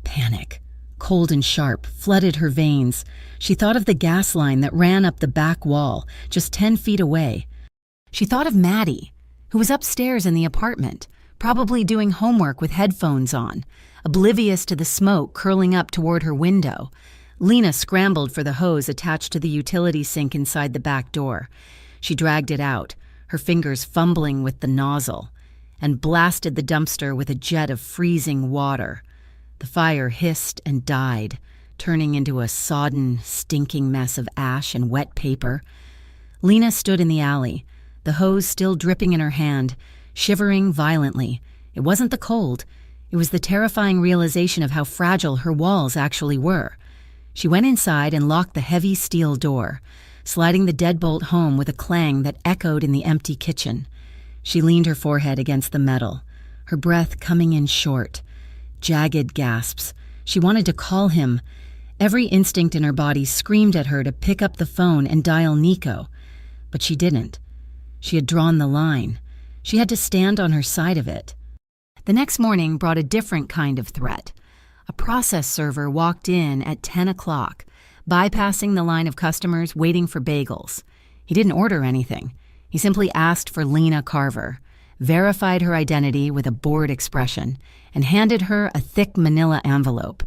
Panic, cold and sharp, flooded her veins. She thought of the gas line that ran up the back wall, just 10 feet away. She thought of Maddie, who was upstairs in the apartment, probably doing homework with headphones on, oblivious to the smoke curling up toward her window. Lena scrambled for the hose attached to the utility sink inside the back door. She dragged it out, her fingers fumbling with the nozzle, and blasted the dumpster with a jet of freezing water. The fire hissed and died, turning into a sodden, stinking mess of ash and wet paper. Lena stood in the alley, the hose still dripping in her hand, shivering violently. It wasn't the cold. It was the terrifying realization of how fragile her walls actually were. She went inside and locked the heavy steel door, sliding the deadbolt home with a clang that echoed in the empty kitchen. She leaned her forehead against the metal, her breath coming in short. Jagged gasps. She wanted to call him. Every instinct in her body screamed at her to pick up the phone and dial Nico. But she didn't. She had drawn the line. She had to stand on her side of it. The next morning brought a different kind of threat. A process server walked in at 10 o'clock, bypassing the line of customers waiting for bagels. He didn't order anything. He simply asked for Lena Carver, verified her identity with a bored expression, and handed her a thick manila envelope.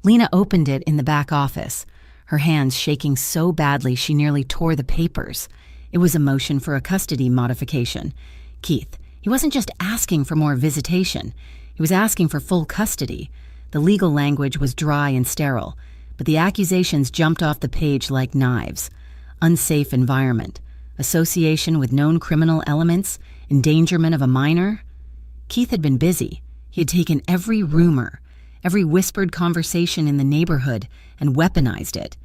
Lena opened it in the back office, her hands shaking so badly she nearly tore the papers. It was a motion for a custody modification. Keith, he wasn't just asking for more visitation. He was asking for full custody. The legal language was dry and sterile, but the accusations jumped off the page like knives. Unsafe environment, association with known criminal elements, endangerment of a minor. Keith had been busy. He had taken every rumor, every whispered conversation in the neighborhood, and weaponized it.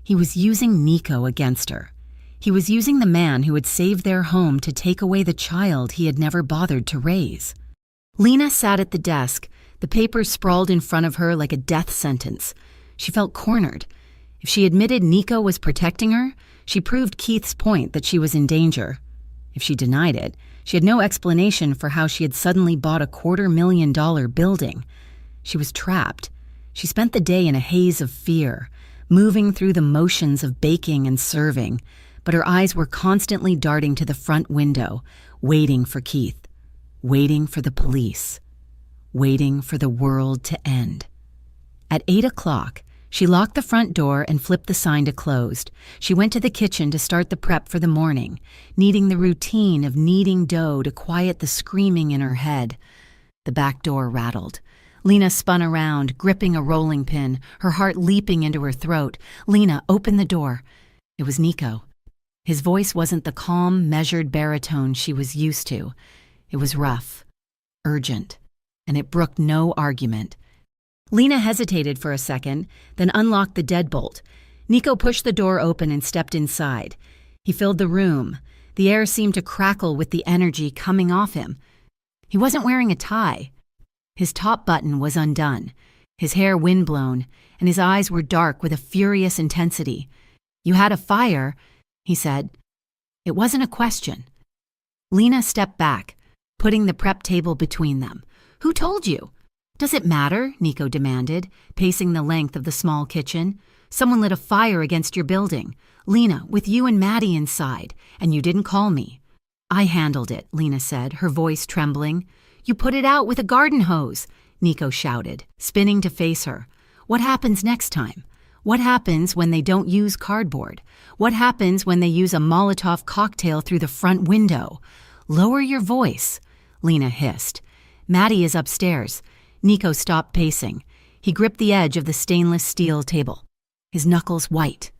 He was using Nico against her. He was using the man who had saved their home to take away the child he had never bothered to raise. Lena sat at the desk, the papers sprawled in front of her like a death sentence. She felt cornered. If she admitted Nico was protecting her, she proved Keith's point that she was in danger. If she denied it, she had no explanation for how she had suddenly bought a $250,000 building. She was trapped. She spent the day in a haze of fear, moving through the motions of baking and serving, but her eyes were constantly darting to the front window, waiting for Keith, waiting for the police, waiting for the world to end. At 8 o'clock, she locked the front door and flipped the sign to closed. She went to the kitchen to start the prep for the morning, needing the routine of kneading dough to quiet the screaming in her head. The back door rattled. Lena spun around, gripping a rolling pin, her heart leaping into her throat. Lena opened the door. It was Nico. His voice wasn't the calm, measured baritone she was used to. It was rough, urgent, and it brooked no argument. Lena hesitated for a second, then unlocked the deadbolt. Nico pushed the door open and stepped inside. He filled the room. The air seemed to crackle with the energy coming off him. He wasn't wearing a tie. His top button was undone, his hair windblown, and his eyes were dark with a furious intensity. "You had a fire," he said. It wasn't a question. Lena stepped back, putting the prep table between them. "Who told you?" "Does it matter?" Nico demanded, pacing the length of the small kitchen. "Someone lit a fire against your building. Lena, with you and Maddie inside, and you didn't call me." "I handled it," Lena said, her voice trembling. "You put it out with a garden hose," Nico shouted, spinning to face her. "What happens next time? What happens when they don't use cardboard? What happens when they use a Molotov cocktail through the front window?" "Lower your voice," Lena hissed. "Maddie is upstairs." Nico stopped pacing. He gripped the edge of the stainless steel table, his knuckles white.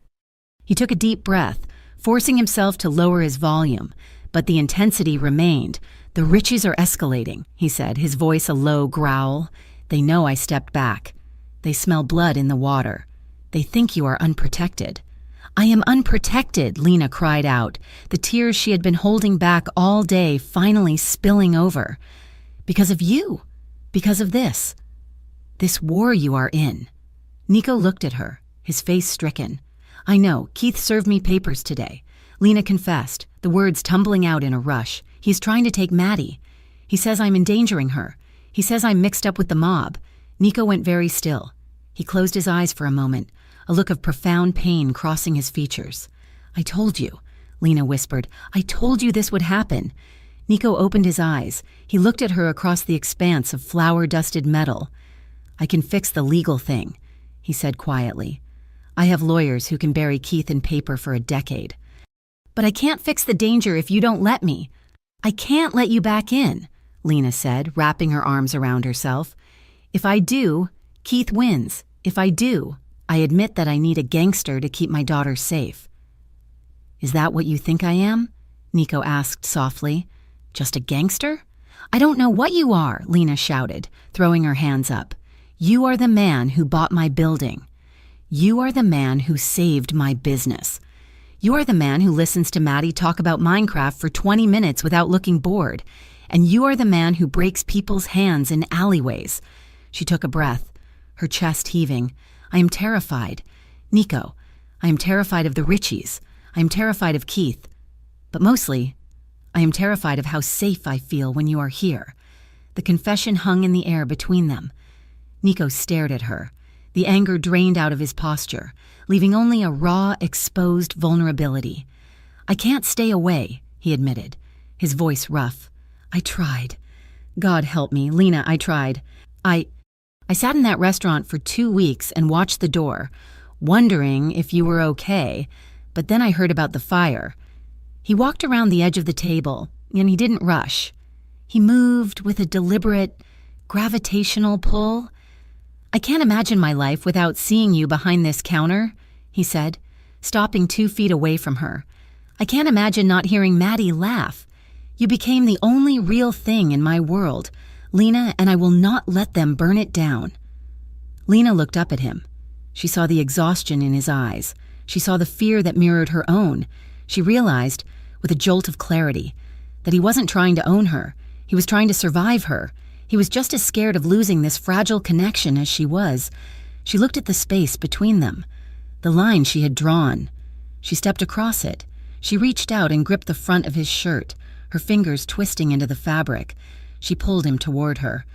He took a deep breath, forcing himself to lower his volume, but the intensity remained. "The Richies are escalating," he said, his voice a low growl. "They know I stepped back. They smell blood in the water. They think you are unprotected." "I am unprotected," Lena cried out, the tears she had been holding back all day finally spilling over. "Because of you. Because of this. This war you are in." Nico looked at her, his face stricken. "I know, Keith served me papers today." Lena confessed, the words tumbling out in a rush. "He's trying to take Maddie. He says I'm endangering her. He says I'm mixed up with the mob." Nico went very still. He closed his eyes for a moment, a look of profound pain crossing his features. "I told you," Lena whispered. "I told you this would happen." Nico opened his eyes. He looked at her across the expanse of flour-dusted metal. "I can fix the legal thing," he said quietly. "I have lawyers who can bury Keith in paper for a decade. But I can't fix the danger if you don't let me." "I can't let you back in," Lena said, wrapping her arms around herself. "If I do, Keith wins. If I do, I admit that I need a gangster to keep my daughter safe." "Is that what you think I am?" Nico asked softly. "Just a gangster?" "I don't know what you are," Lena shouted, throwing her hands up. "You are the man who bought my building. You are the man who saved my business. You are the man who listens to Maddie talk about Minecraft for 20 minutes without looking bored. And you are the man who breaks people's hands in alleyways." She took a breath, her chest heaving. "I am terrified. Nico, I am terrified of the Richies. I am terrified of Keith. But mostly, I am terrified of how safe I feel when you are here." The confession hung in the air between them. Nico stared at her. The anger drained out of his posture, leaving only a raw, exposed vulnerability. "I can't stay away," he admitted, his voice rough. "I tried. God help me, Lena, I tried. I sat in that restaurant for 2 weeks and watched the door, wondering if you were okay, but then I heard about the fire." He walked around the edge of the table, and he didn't rush. He moved with a deliberate, gravitational pull. "I can't imagine my life without seeing you behind this counter," he said, stopping 2 feet away from her. "I can't imagine not hearing Maddie laugh. You became the only real thing in my world, Lena, and I will not let them burn it down." Lena looked up at him. She saw the exhaustion in his eyes. She saw the fear that mirrored her own. She realized, with a jolt of clarity, that he wasn't trying to own her. He was trying to survive her. He was just as scared of losing this fragile connection as she was. She looked at the space between them, the line she had drawn. She stepped across it. She reached out and gripped the front of his shirt, her fingers twisting into the fabric. She pulled him toward her.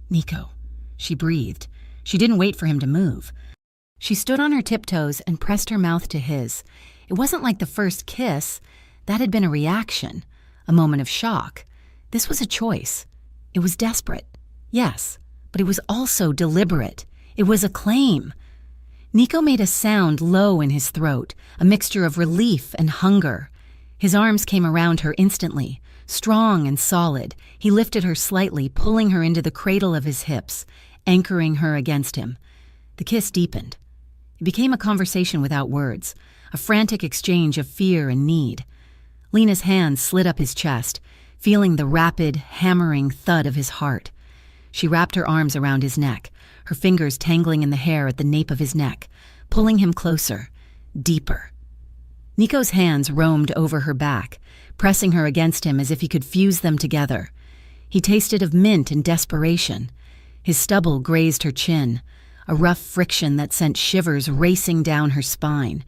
"Nico," she breathed. She didn't wait for him to move. She stood on her tiptoes and pressed her mouth to his. It wasn't like the first kiss. That had been a reaction, a moment of shock. This was a choice. It was desperate, yes, but it was also deliberate. It was a claim. Nico made a sound low in his throat, a mixture of relief and hunger. His arms came around her instantly, strong and solid. He lifted her slightly, pulling her into the cradle of his hips, anchoring her against him. The kiss deepened. It became a conversation without words, a frantic exchange of fear and need. Lena's hands slid up his chest, feeling the rapid, hammering thud of his heart. She wrapped her arms around his neck, her fingers tangling in the hair at the nape of his neck, pulling him closer, deeper. Nico's hands roamed over her back, pressing her against him as if he could fuse them together. He tasted of mint and desperation. His stubble grazed her chin, a rough friction that sent shivers racing down her spine.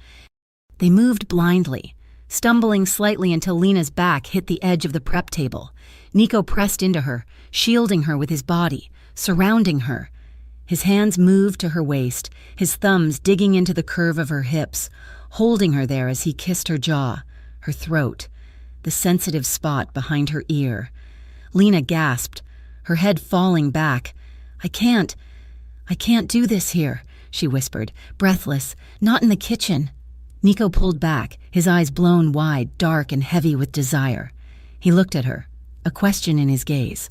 They moved blindly, stumbling slightly until Lena's back hit the edge of the prep table. Nico pressed into her, shielding her with his body, surrounding her. His hands moved to her waist, his thumbs digging into the curve of her hips, holding her there as he kissed her jaw, her throat, the sensitive spot behind her ear. Lena gasped, her head falling back. I can't do this here," she whispered, breathless, "not in the kitchen." Nico pulled back, his eyes blown wide, dark and heavy with desire. He looked at her, a question in his gaze.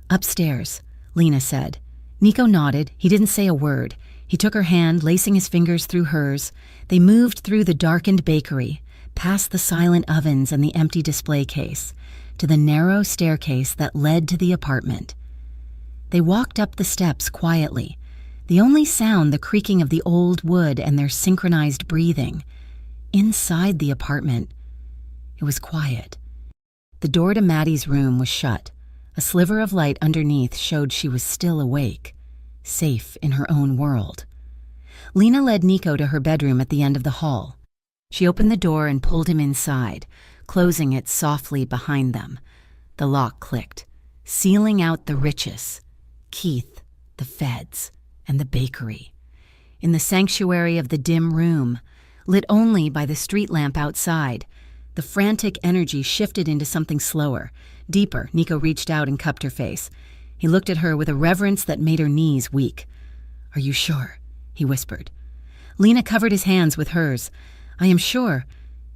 "Upstairs," Lena said. Nico nodded. He didn't say a word. He took her hand, lacing his fingers through hers. They moved through the darkened bakery, past the silent ovens and the empty display case, to the narrow staircase that led to the apartment. They walked up the steps quietly, the only sound the creaking of the old wood and their synchronized breathing. Inside the apartment, it was quiet. The door to Maddie's room was shut. A sliver of light underneath showed she was still awake, safe in her own world. Lena led Nico to her bedroom at the end of the hall. She opened the door and pulled him inside, closing it softly behind them. The lock clicked, sealing out the Riches, Keith, the feds, and the bakery. In the sanctuary of the dim room, lit only by the street lamp outside, the frantic energy shifted into something slower, deeper. Nico reached out and cupped her face. He looked at her with a reverence that made her knees weak. "Are you sure?" he whispered. Lena covered his hands with hers. "I am sure."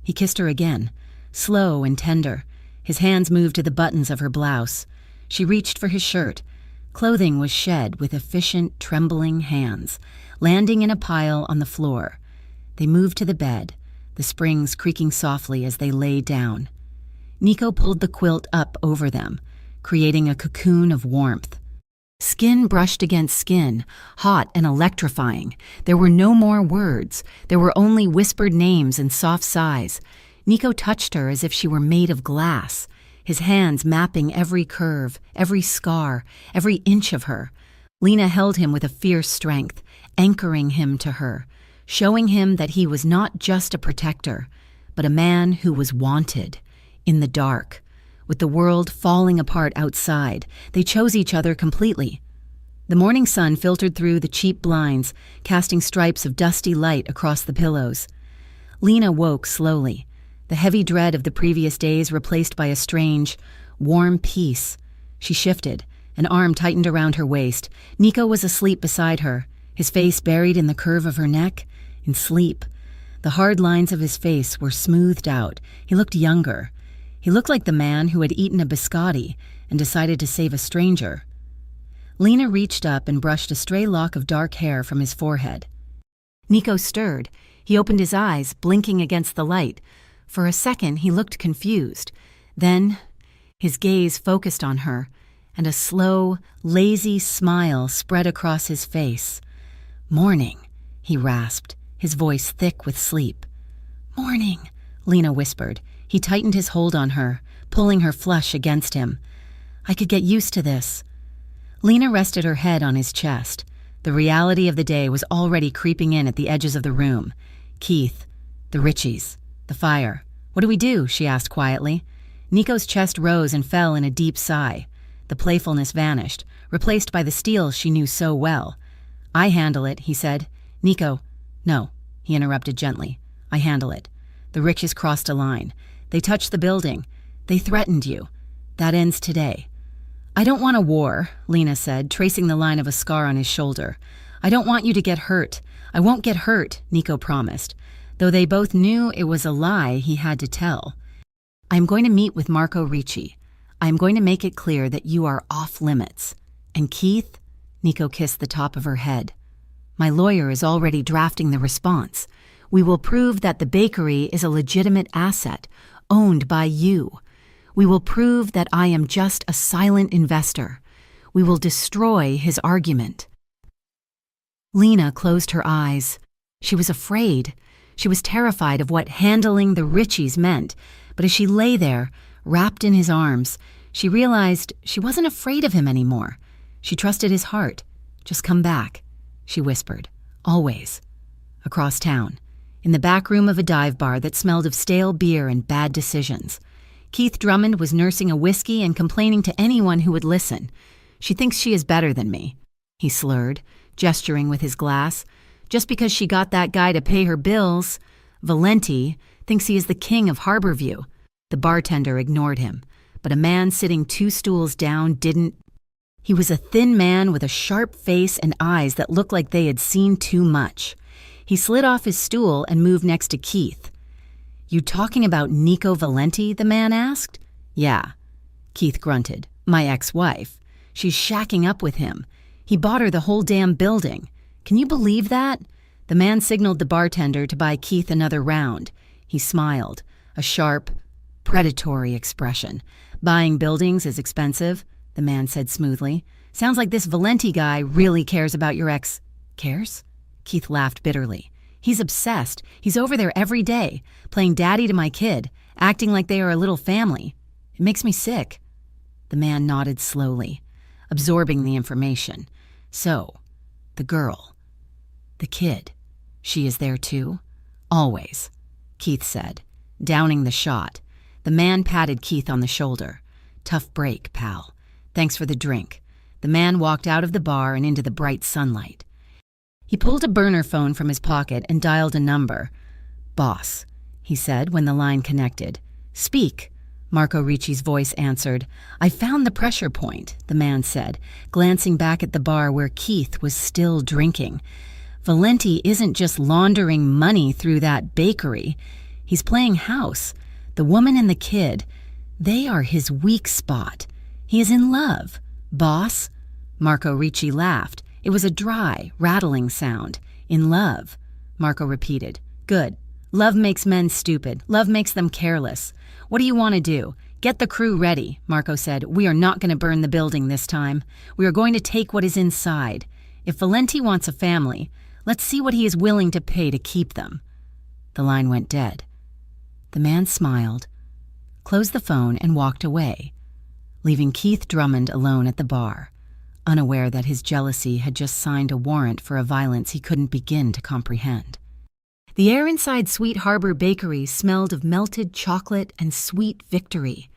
He kissed her again, slow and tender. His hands moved to the buttons of her blouse. She reached for his shirt. Clothing was shed with efficient, trembling hands. landing in a pile on the floor. They moved to the bed, the springs creaking softly as they lay down. Nico pulled the quilt up over them, creating a cocoon of warmth. Skin brushed against skin, hot and electrifying. There were no more words. There were only whispered names and soft sighs. Nico touched her as if she were made of glass, his hands mapping every curve, every scar, every inch of her. Lena held him with a fierce strength, anchoring him to her, showing him that he was not just a protector, but a man who was wanted. In the dark, with the world falling apart outside, they chose each other completely. The morning sun filtered through the cheap blinds, casting stripes of dusty light across the pillows. Lena woke slowly, the heavy dread of the previous days replaced by a strange, warm peace. She shifted, an arm tightened around her waist. Nico was asleep beside her, his face buried in the curve of her neck. In sleep, the hard lines of his face were smoothed out. He looked younger. He looked like the man who had eaten a biscotti and decided to save a stranger. Lena reached up and brushed a stray lock of dark hair from his forehead. Nico stirred. He opened his eyes, blinking against the light. For a second, he looked confused. Then, his gaze focused on her, and a slow, lazy smile spread across his face. "Morning," he rasped, his voice thick with sleep. "Morning," Lena whispered. He tightened his hold on her, pulling her flush against him. "I could get used to this." Lena rested her head on his chest. The reality of the day was already creeping in at the edges of the room. Keith, the Richies, the fire. "What do we do?" she asked quietly. Nico's chest rose and fell in a deep sigh. The playfulness vanished, replaced by the steel she knew so well. "I handle it," he said. "Nico." "No," he interrupted gently. "I handle it." The Richies crossed a line. "They touched the building. They threatened you. That ends today." "I don't want a war," Lena said, tracing the line of a scar on his shoulder. "I don't want you to get hurt." "I won't get hurt," Nico promised, though they both knew it was a lie he had to tell. "I am going to meet with Marco Ricci. I am going to make it clear that you are off limits. And Keith," Nico kissed the top of her head, "my lawyer is already drafting the response. We will prove that the bakery is a legitimate asset, owned by you. We will prove that I am just a silent investor. We will destroy his argument." Lena closed her eyes. She was afraid. She was terrified of what handling the Richies meant. But as she lay there, wrapped in his arms, she realized she wasn't afraid of him anymore. She trusted his heart. "Just come back," she whispered. "Always." Across town, in the back room of a dive bar that smelled of stale beer and bad decisions, Keith Drummond was nursing a whiskey and complaining to anyone who would listen. "She thinks she is better than me," he slurred, gesturing with his glass. "Just because she got that guy to pay her bills. Valenti thinks he is the king of Harborview." The bartender ignored him, but a man sitting 2 stools down didn't. He was a thin man with a sharp face and eyes that looked like they had seen too much. He slid off his stool and moved next to Keith. "You talking about Nico Valenti?" the man asked. "Yeah," Keith grunted. "My ex-wife. She's shacking up with him. He bought her the whole damn building. Can you believe that?" The man signaled the bartender to buy Keith another round. He smiled, a sharp, predatory expression. "Buying buildings is expensive," the man said smoothly. "Sounds like this Valenti guy really cares about your ex." "Cares?" Keith laughed bitterly. "He's obsessed. He's over there every day, playing daddy to my kid, acting like they are a little family. It makes me sick." The man nodded slowly, absorbing the information. "So, the girl, the kid, she is there too?" "Always," Keith said, downing the shot. The man patted Keith on the shoulder. "Tough break, pal. Thanks for the drink." The man walked out of the bar and into the bright sunlight. He pulled a burner phone from his pocket and dialed a number. "Boss," he said when the line connected. "Speak," Marco Ricci's voice answered. "I found the pressure point," the man said, glancing back at the bar where Keith was still drinking. "Valenti isn't just laundering money through that bakery. He's playing house. The woman and the kid, they are his weak spot. He is in love. Boss?" Marco Ricci laughed. It was a dry, rattling sound. In love, Marco repeated. Good. Love makes men stupid. Love makes them careless. What do you want to do? Get the crew ready, Marco said. We are not going to burn the building this time. We are going to take what is inside. If Valenti wants a family, let's see what he is willing to pay to keep them. The line went dead. The man smiled, closed the phone, and walked away, leaving Keith Drummond alone at the bar, unaware that his jealousy had just signed a warrant for a violence he couldn't begin to comprehend. The air inside Sweet Harbor Bakery smelled of melted chocolate and sweet victory.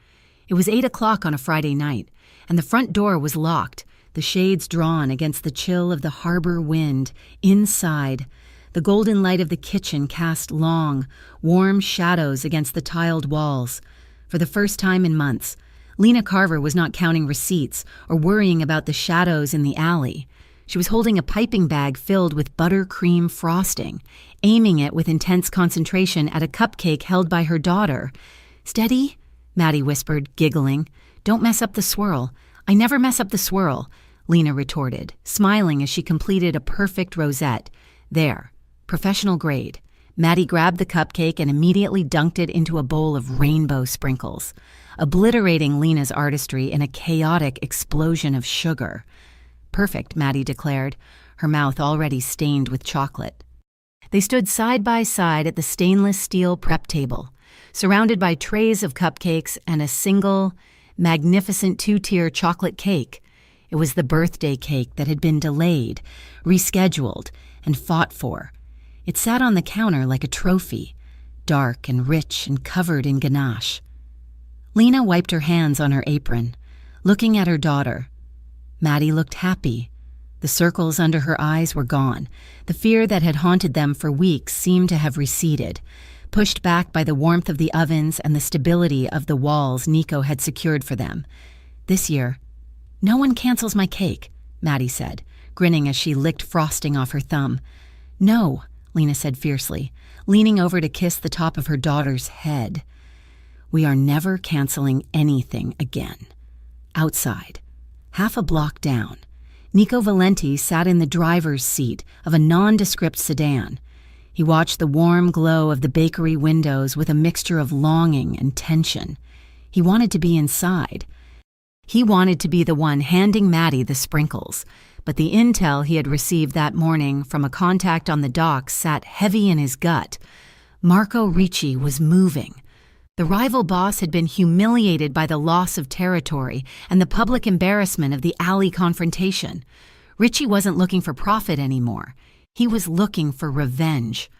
It was 8 o'clock on a Friday night, and the front door was locked, the shades drawn against the chill of the harbor wind. Inside, the golden light of the kitchen cast long, warm shadows against the tiled walls. For the first time in months, Lena Carver was not counting receipts or worrying about the shadows in the alley. She was holding a piping bag filled with buttercream frosting, aiming it with intense concentration at a cupcake held by her daughter. "Steady," Maddie whispered, giggling. "Don't mess up the swirl." "I never mess up the swirl," Lena retorted, smiling as she completed a perfect rosette. "There, professional grade." Maddie grabbed the cupcake and immediately dunked it into a bowl of rainbow sprinkles, obliterating Lena's artistry in a chaotic explosion of sugar. "Perfect," Maddie declared, her mouth already stained with chocolate. They stood side by side at the stainless steel prep table, surrounded by trays of cupcakes and a single, magnificent 2-tier chocolate cake. It was the birthday cake that had been delayed, rescheduled, and fought for. It sat on the counter like a trophy, dark and rich and covered in ganache. Lena wiped her hands on her apron, looking at her daughter. Maddie looked happy. The circles under her eyes were gone. The fear that had haunted them for weeks seemed to have receded, pushed back by the warmth of the ovens and the stability of the walls Nico had secured for them. This year, "No one cancels my cake," Maddie said, grinning as she licked frosting off her thumb. "No," Lena said fiercely, leaning over to kiss the top of her daughter's head. "We are never canceling anything again." Outside, half a block down, Nico Valenti sat in the driver's seat of a nondescript sedan. He watched the warm glow of the bakery windows with a mixture of longing and tension. He wanted to be inside. He wanted to be the one handing Maddie the sprinkles, but the intel he had received that morning from a contact on the docks sat heavy in his gut. Marco Ricci was moving. The rival boss had been humiliated by the loss of territory and the public embarrassment of the alley confrontation. Ricci wasn't looking for profit anymore. He was looking for revenge.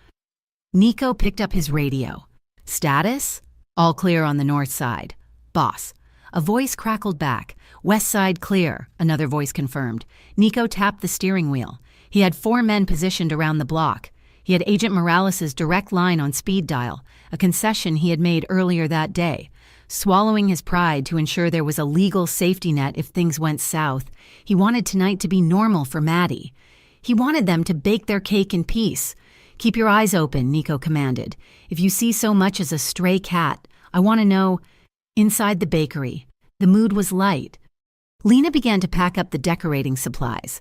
Nico picked up his radio. "Status? All clear on the north side. Boss." A voice crackled back. "West side clear," another voice confirmed. Nico tapped the steering wheel. He had 4 men positioned around the block. He had Agent Morales' direct line on speed dial, a concession he had made earlier that day. Swallowing his pride to ensure there was a legal safety net if things went south, he wanted tonight to be normal for Maddie. He wanted them to bake their cake in peace. "Keep your eyes open," Nico commanded. "If you see so much as a stray cat, I want to know." Inside the bakery, the mood was light. Lena began to pack up the decorating supplies.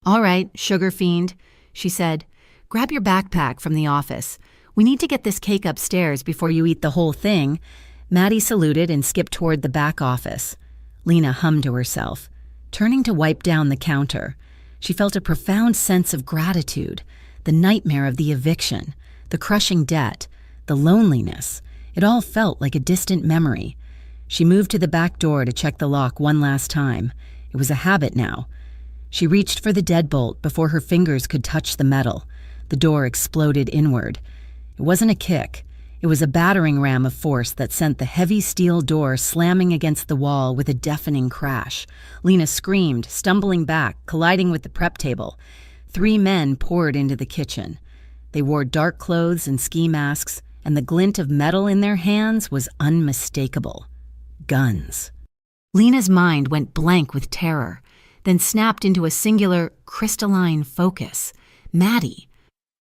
"All right, sugar fiend," she said. "Grab your backpack from the office. We need to get this cake upstairs before you eat the whole thing." Maddie saluted and skipped toward the back office. Lena hummed to herself, turning to wipe down the counter. She felt a profound sense of gratitude, the nightmare of the eviction, the crushing debt, the loneliness. It all felt like a distant memory. She moved to the back door to check the lock one last time. It was a habit now. She reached for the deadbolt before her fingers could touch the metal. The door exploded inward. It wasn't a kick. It was a battering ram of force that sent the heavy steel door slamming against the wall with a deafening crash. Lena screamed, stumbling back, colliding with the prep table. 3 men poured into the kitchen. They wore dark clothes and ski masks, and the glint of metal in their hands was unmistakable. Guns. Lena's mind went blank with terror, then snapped into a singular, crystalline focus. Maddie.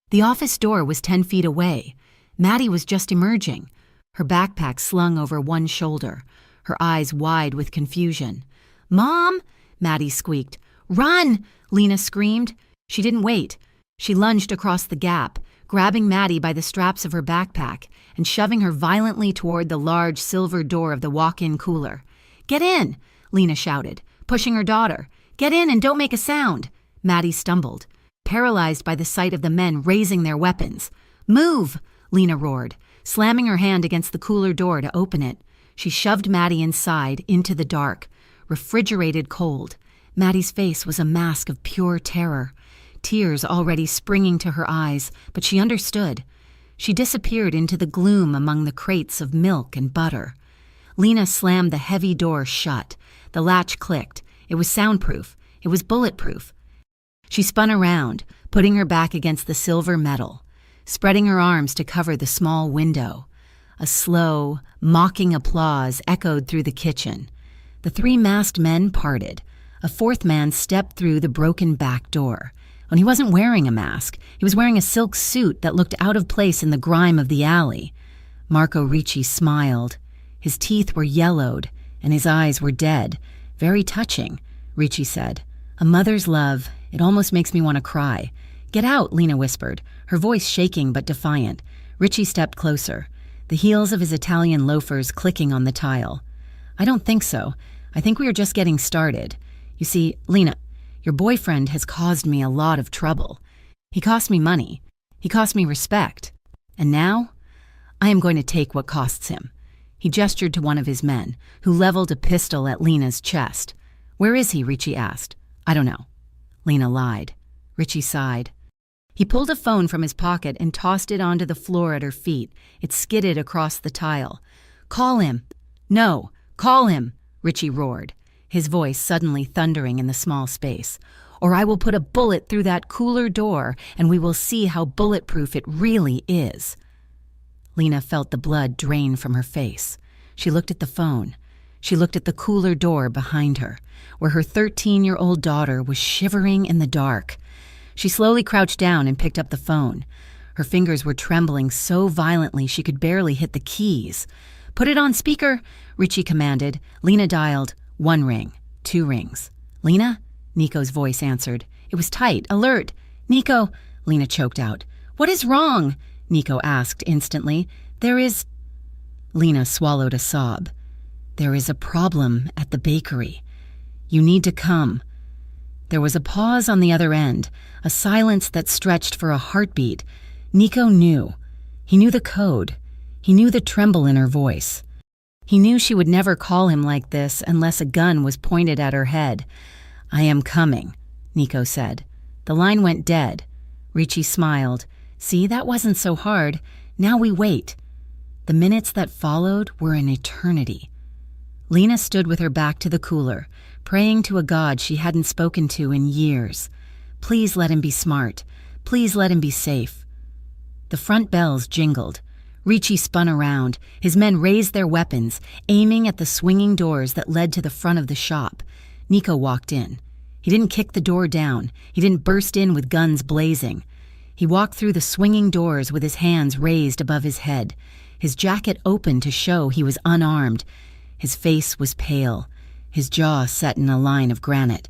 The office door was 10 feet away. Maddie was just emerging, her backpack slung over one shoulder, her eyes wide with confusion. "Mom!" Maddie squeaked. "Run!" Lena screamed. She didn't wait. She lunged across the gap, grabbing Maddie by the straps of her backpack and shoving her violently toward the large silver door of the walk-in cooler. "Get in!" Lena shouted, pushing her daughter. "Get in and don't make a sound!" Maddie stumbled, paralyzed by the sight of the men raising their weapons. "Move!" Lena roared, slamming her hand against the cooler door to open it. She shoved Maddie inside, into the dark, refrigerated cold. Maddie's face was a mask of pure terror, tears already springing to her eyes, but she understood. She disappeared into the gloom among the crates of milk and butter. Lena slammed the heavy door shut. The latch clicked. It was soundproof. It was bulletproof. She spun around, putting her back against the silver metal, spreading her arms to cover the small window. A slow, mocking applause echoed through the kitchen. The three masked men parted. A fourth man stepped through the broken back door. And he wasn't wearing a mask. He was wearing a silk suit that looked out of place in the grime of the alley. Marco Ricci smiled. His teeth were yellowed, and his eyes were dead. "Very touching," Ricci said. "A mother's love. It almost makes me want to cry." "Get out," Lena whispered, her voice shaking but defiant. Ricci stepped closer, the heels of his Italian loafers clicking on the tile. "I don't think so. I think we are just getting started. You see, Lena, your boyfriend has caused me a lot of trouble. He cost me money. He cost me respect. And now, I am going to take what costs him." He gestured to one of his men, who leveled a pistol at Lena's chest. "Where is he?" Ricci asked. "I don't know." Lena lied. Ricci sighed. He pulled a phone from his pocket and tossed it onto the floor at her feet. It skidded across the tile. "Call him." "No, call him," Ricci roared, his voice suddenly thundering in the small space. "Or I will put a bullet through that cooler door, and we will see how bulletproof it really is." Lena felt the blood drain from her face. She looked at the phone. She looked at the cooler door behind her, where her 13-year-old daughter was shivering in the dark. She slowly crouched down and picked up the phone. Her fingers were trembling so violently she could barely hit the keys. "Put it on speaker," Ricci commanded. Lena dialed. 1 ring, 2 rings. "Lena?" Nico's voice answered. It was tight, alert. "Nico," Lena choked out. "What is wrong?" Nico asked instantly. "There is—" Lena swallowed a sob. "There is a problem at the bakery. You need to come." There was a pause on the other end, a silence that stretched for a heartbeat. Nico knew. He knew the code. He knew the tremble in her voice. He knew she would never call him like this unless a gun was pointed at her head. "I am coming," Nico said. The line went dead. Ricci smiled. "See, that wasn't so hard. Now we wait." The minutes that followed were an eternity. Lena stood with her back to the cooler, praying to a God she hadn't spoken to in years. Please let him be smart. Please let him be safe. The front bells jingled. Ricci spun around. His men raised their weapons, aiming at the swinging doors that led to the front of the shop. Nico walked in. He didn't kick the door down. He didn't burst in with guns blazing. He walked through the swinging doors with his hands raised above his head, his jacket open to show he was unarmed. His face was pale, his jaw set in a line of granite.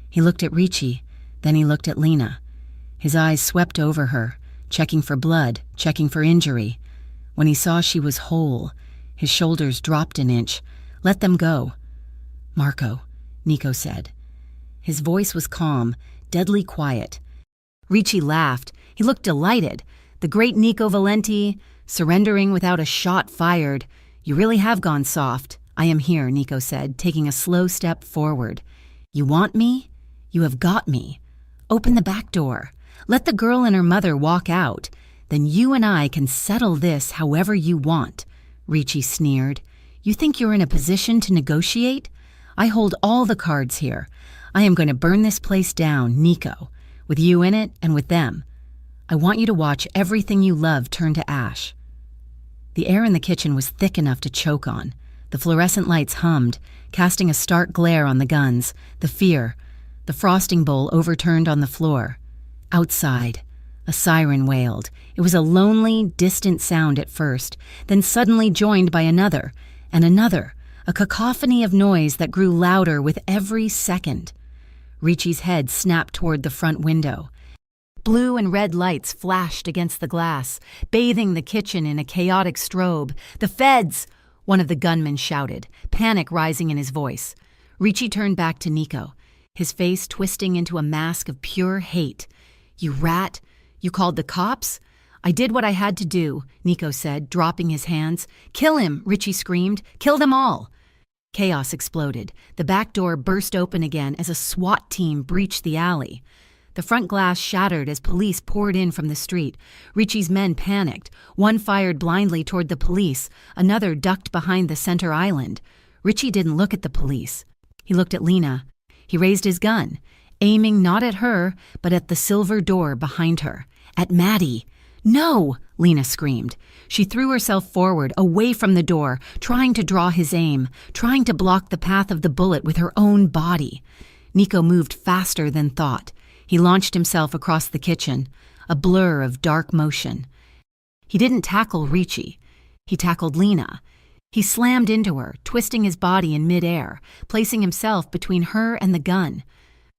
He looked at Ricci, then he looked at Lena. His eyes swept over her, checking for blood, checking for injury. When he saw she was whole, his shoulders dropped an inch. "Let them go." "Marco," Nico said. His voice was calm, deadly quiet. Ricci laughed. He looked delighted. The great Nico Valenti, surrendering without a shot fired. "You really have gone soft." "I am here," Nico said, taking a slow step forward. "You want me? You have got me. Open the back door. Let the girl and her mother walk out. Then you and I can settle this however you want." Ricci sneered. "You think you're in a position to negotiate? I hold all the cards here. I am going to burn this place down, Nico, with you in it and with them. I want you to watch everything you love turn to ash." The air in the kitchen was thick enough to choke on. The fluorescent lights hummed, casting a stark glare on the guns, the fear. The frosting bowl overturned on the floor. Outside, a siren wailed. It was a lonely, distant sound at first, then suddenly joined by another, and another, a cacophony of noise that grew louder with every second. Ricci's head snapped toward the front window. Blue and red lights flashed against the glass, bathing the kitchen in a chaotic strobe. "The feds!" one of the gunmen shouted, panic rising in his voice. Ricci turned back to Nico, his face twisting into a mask of pure hate. "You rat! You called the cops?" "I did what I had to do," Nico said, dropping his hands. "Kill him!" Ricci screamed. "Kill them all!" Chaos exploded. The back door burst open again as a SWAT team breached the alley. The front glass shattered as police poured in from the street. Ricci's men panicked. One fired blindly toward the police. Another ducked behind the center island. Ricci didn't look at the police. He looked at Lena. He raised his gun, aiming not at her, but at the silver door behind her. At Maddie. "No!" Lena screamed. She threw herself forward, away from the door, trying to draw his aim, trying to block the path of the bullet with her own body. Nico moved faster than thought. He launched himself across the kitchen, a blur of dark motion. He didn't tackle Ricci. He tackled Lena. He slammed into her, twisting his body in midair, placing himself between her and the gun.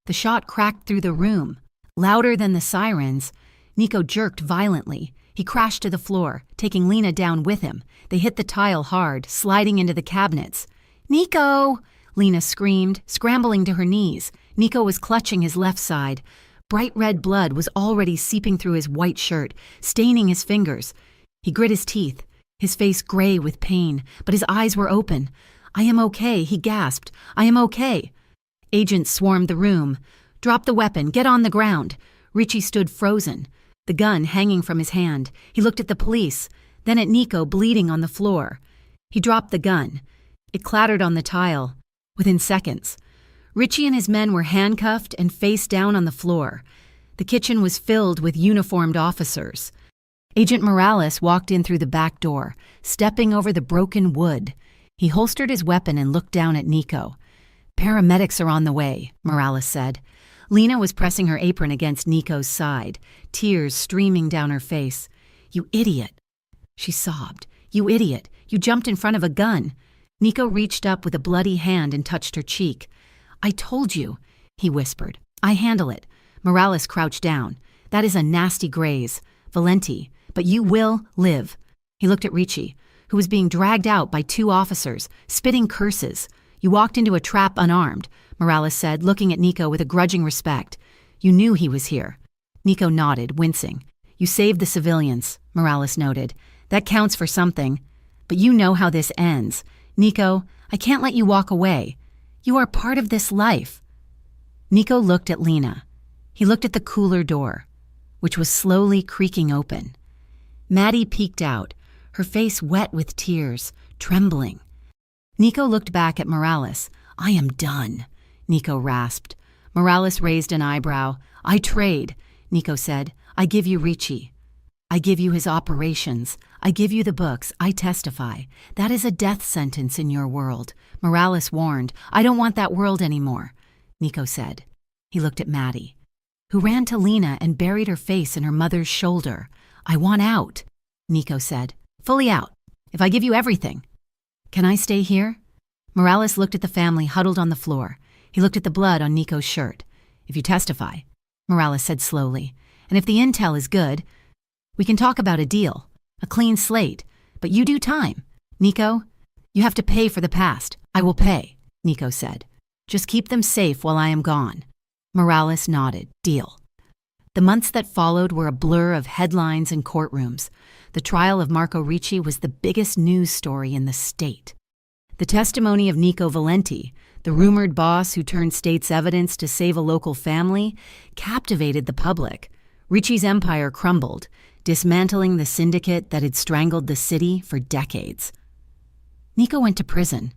The shot cracked through the room. Louder than the sirens, Nico jerked violently. He crashed to the floor, taking Lena down with him. They hit the tile hard, sliding into the cabinets. "Nico!" Lena screamed, scrambling to her knees. Nico was clutching his left side. Bright red blood was already seeping through his white shirt, staining his fingers. He grit his teeth, his face gray with pain, but his eyes were open. "I am okay," he gasped. "I am okay." Agents swarmed the room. "Drop the weapon, get on the ground." Ricci stood frozen, the gun hanging from his hand. He looked at the police, then at Nico bleeding on the floor. He dropped the gun. It clattered on the tile. Within seconds, Ricci and his men were handcuffed and face down on the floor. The kitchen was filled with uniformed officers. Agent Morales walked in through the back door, stepping over the broken wood. He holstered his weapon and looked down at Nico. "Paramedics are on the way," Morales said. Lena was pressing her apron against Nico's side, tears streaming down her face. "You idiot," she sobbed. "You idiot. You jumped in front of a gun." Nico reached up with a bloody hand and touched her cheek. "I told you," he whispered. "I handle it." Morales crouched down. "That is a nasty graze. Valenti, but you will live." He looked at Ricci, who was being dragged out by two officers, spitting curses. "You walked into a trap unarmed," Morales said, looking at Nico with a grudging respect. "You knew he was here." Nico nodded, wincing. "You saved the civilians," Morales noted. "That counts for something. But you know how this ends. Nico, I can't let you walk away. You are part of this life." Nico looked at Lena. He looked at the cooler door, which was slowly creaking open. Maddie peeked out, her face wet with tears, trembling. Nico looked back at Morales. "I am done," Nico rasped. Morales raised an eyebrow. "I trade," Nico said. "I give you Ricci. I give you his operations. I give you the books. I testify. That is a death sentence in your world." Morales warned. "I don't want that world anymore," Nico said. He looked at Maddie, who ran to Lena and buried her face in her mother's shoulder. "I want out," Nico said. "Fully out, if I give you everything." "Can I stay here?" Morales looked at the family huddled on the floor. He looked at the blood on Nico's shirt. "If you testify," Morales said slowly, "and if the intel is good, we can talk about a deal, a clean slate, but you do time. Nico, you have to pay for the past." "I will pay," Nico said. "Just keep them safe while I am gone." Morales nodded. "Deal." The months that followed were a blur of headlines and courtrooms. The trial of Marco Ricci was the biggest news story in the state. The testimony of Nico Valenti, the rumored boss who turned state's evidence to save a local family, captivated the public. Ricci's empire crumbled, dismantling the syndicate that had strangled the city for decades. Nico went to prison.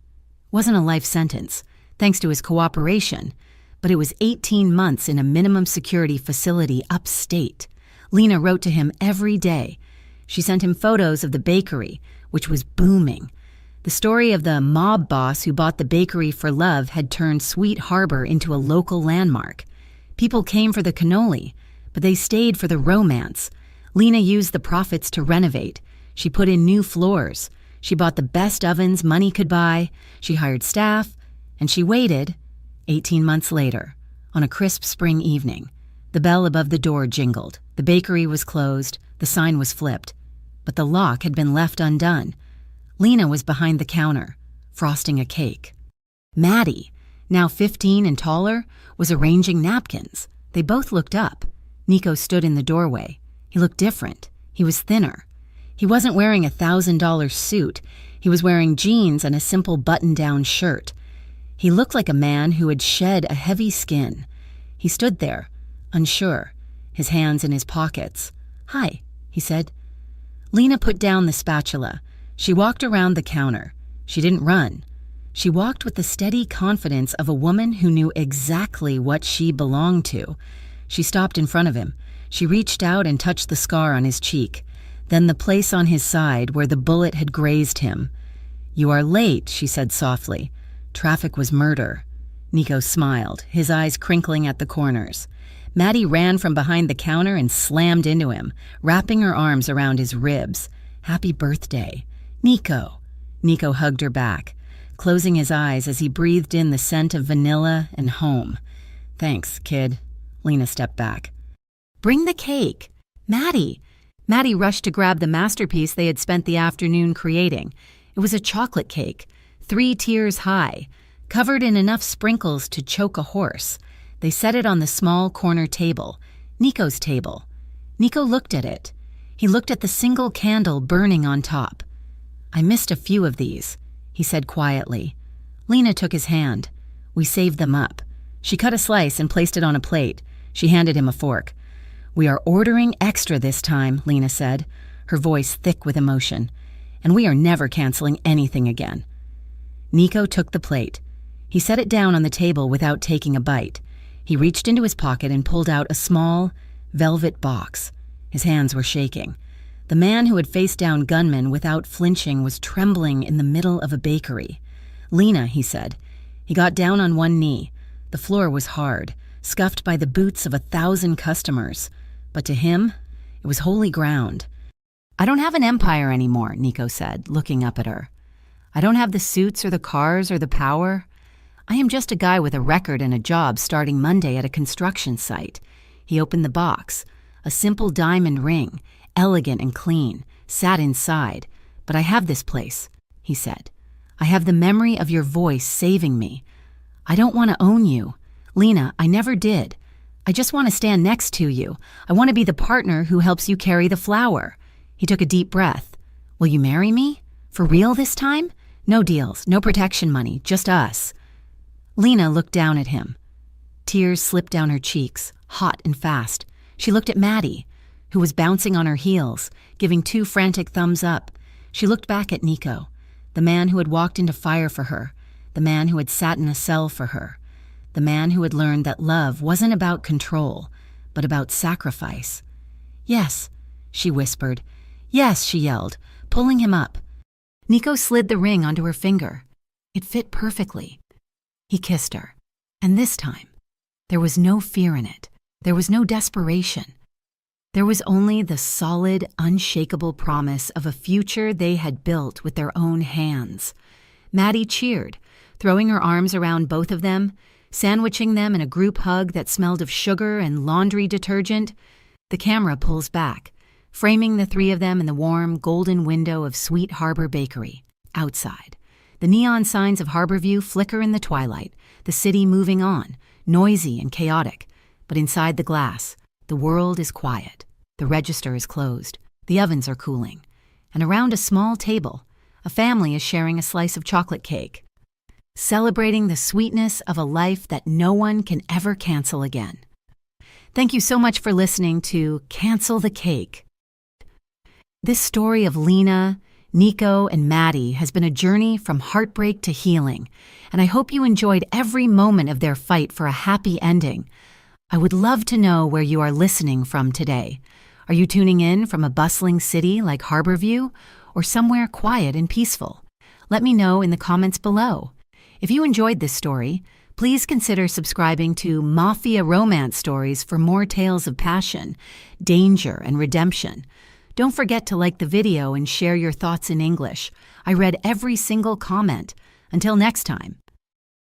Wasn't a life sentence, thanks to his cooperation, but it was 18 months in a minimum security facility upstate. Lena wrote to him every day. She sent him photos of the bakery, which was booming. The story of the mob boss who bought the bakery for love had turned Sweet Harbor into a local landmark. People came for the cannoli, but they stayed for the romance. Lena used the profits to renovate. She put in new floors. She bought the best ovens money could buy. She hired staff, and she waited. 18 months later, on a crisp spring evening, the bell above the door jingled. The bakery was closed, the sign was flipped, but the lock had been left undone. Lena was behind the counter, frosting a cake. Maddie, now 15 and taller, was arranging napkins. They both looked up. Nico stood in the doorway. He looked different. He was thinner. He wasn't wearing a $1,000 suit. He was wearing jeans and a simple button-down shirt. He looked like a man who had shed a heavy skin. He stood there, unsure, his hands in his pockets. "Hi," he said. Lena put down the spatula. She walked around the counter. She didn't run. She walked with the steady confidence of a woman who knew exactly what she belonged to. She stopped in front of him. She reached out and touched the scar on his cheek, then the place on his side where the bullet had grazed him. "You are late," she said softly. "Traffic was murder." Nico smiled, his eyes crinkling at the corners. Maddie ran from behind the counter and slammed into him, wrapping her arms around his ribs. "Happy birthday, Nico." Nico hugged her back, closing his eyes as he breathed in the scent of vanilla and home. "Thanks, kid." Lena stepped back. "Bring the cake. Maddie." Maddie rushed to grab the masterpiece they had spent the afternoon creating. It was a chocolate cake, 3 tiers high, covered in enough sprinkles to choke a horse. They set it on the small corner table, Nico's table. Nico looked at it. He looked at the single candle burning on top. "I missed a few of these," he said quietly. Lena took his hand. "We saved them up." She cut a slice and placed it on a plate. She handed him a fork. "We are ordering extra this time," Lena said, her voice thick with emotion. "And we are never canceling anything again." Nico took the plate. He set it down on the table without taking a bite. He reached into his pocket and pulled out a small, velvet box. His hands were shaking. The man who had faced down gunmen without flinching was trembling in the middle of a bakery. "Lena," he said. He got down on one knee. The floor was hard, scuffed by the boots of 1,000 customers. But to him, it was holy ground. "I don't have an empire anymore," Nico said, looking up at her. "I don't have the suits or the cars or the power. I am just a guy with a record and a job starting Monday at a construction site." He opened the box. A simple diamond ring, elegant and clean, sat inside. "But I have this place," he said. "I have the memory of your voice saving me. I don't want to own you. Lena, I never did. I just want to stand next to you. I want to be the partner who helps you carry the flour." He took a deep breath. "Will you marry me? For real this time? No deals, no protection money, just us." Lena looked down at him. Tears slipped down her cheeks, hot and fast. She looked at Maddie, who was bouncing on her heels, giving 2 frantic thumbs up. She looked back at Nico, the man who had walked into fire for her, the man who had sat in a cell for her, the man who had learned that love wasn't about control, but about sacrifice. "Yes," she whispered. "Yes," she yelled, pulling him up. Nico slid the ring onto her finger. It fit perfectly. He kissed her, and this time, there was no fear in it. There was no desperation. There was only the solid, unshakable promise of a future they had built with their own hands. Maddie cheered, throwing her arms around both of them, sandwiching them in a group hug that smelled of sugar and laundry detergent. The camera pulls back, framing the 3 of them in the warm, golden window of Sweet Harbor Bakery, outside. The neon signs of Harborview flicker in the twilight, the city moving on, noisy and chaotic. But inside the glass, the world is quiet. The register is closed. The ovens are cooling. And around a small table, a family is sharing a slice of chocolate cake, celebrating the sweetness of a life that no one can ever cancel again. Thank you so much for listening to Cancel the Cake. This story of Lena, Nico, and Maddie has been a journey from heartbreak to healing, and I hope you enjoyed every moment of their fight for a happy ending. I would love to know where you are listening from today. Are you tuning in from a bustling city like Harborview, or somewhere quiet and peaceful? Let me know in the comments below. If you enjoyed this story, please consider subscribing to Mafia romance stories for more tales of passion, danger, and redemption. Don't forget to like the video and share your thoughts in English. I read every single comment. Until next time.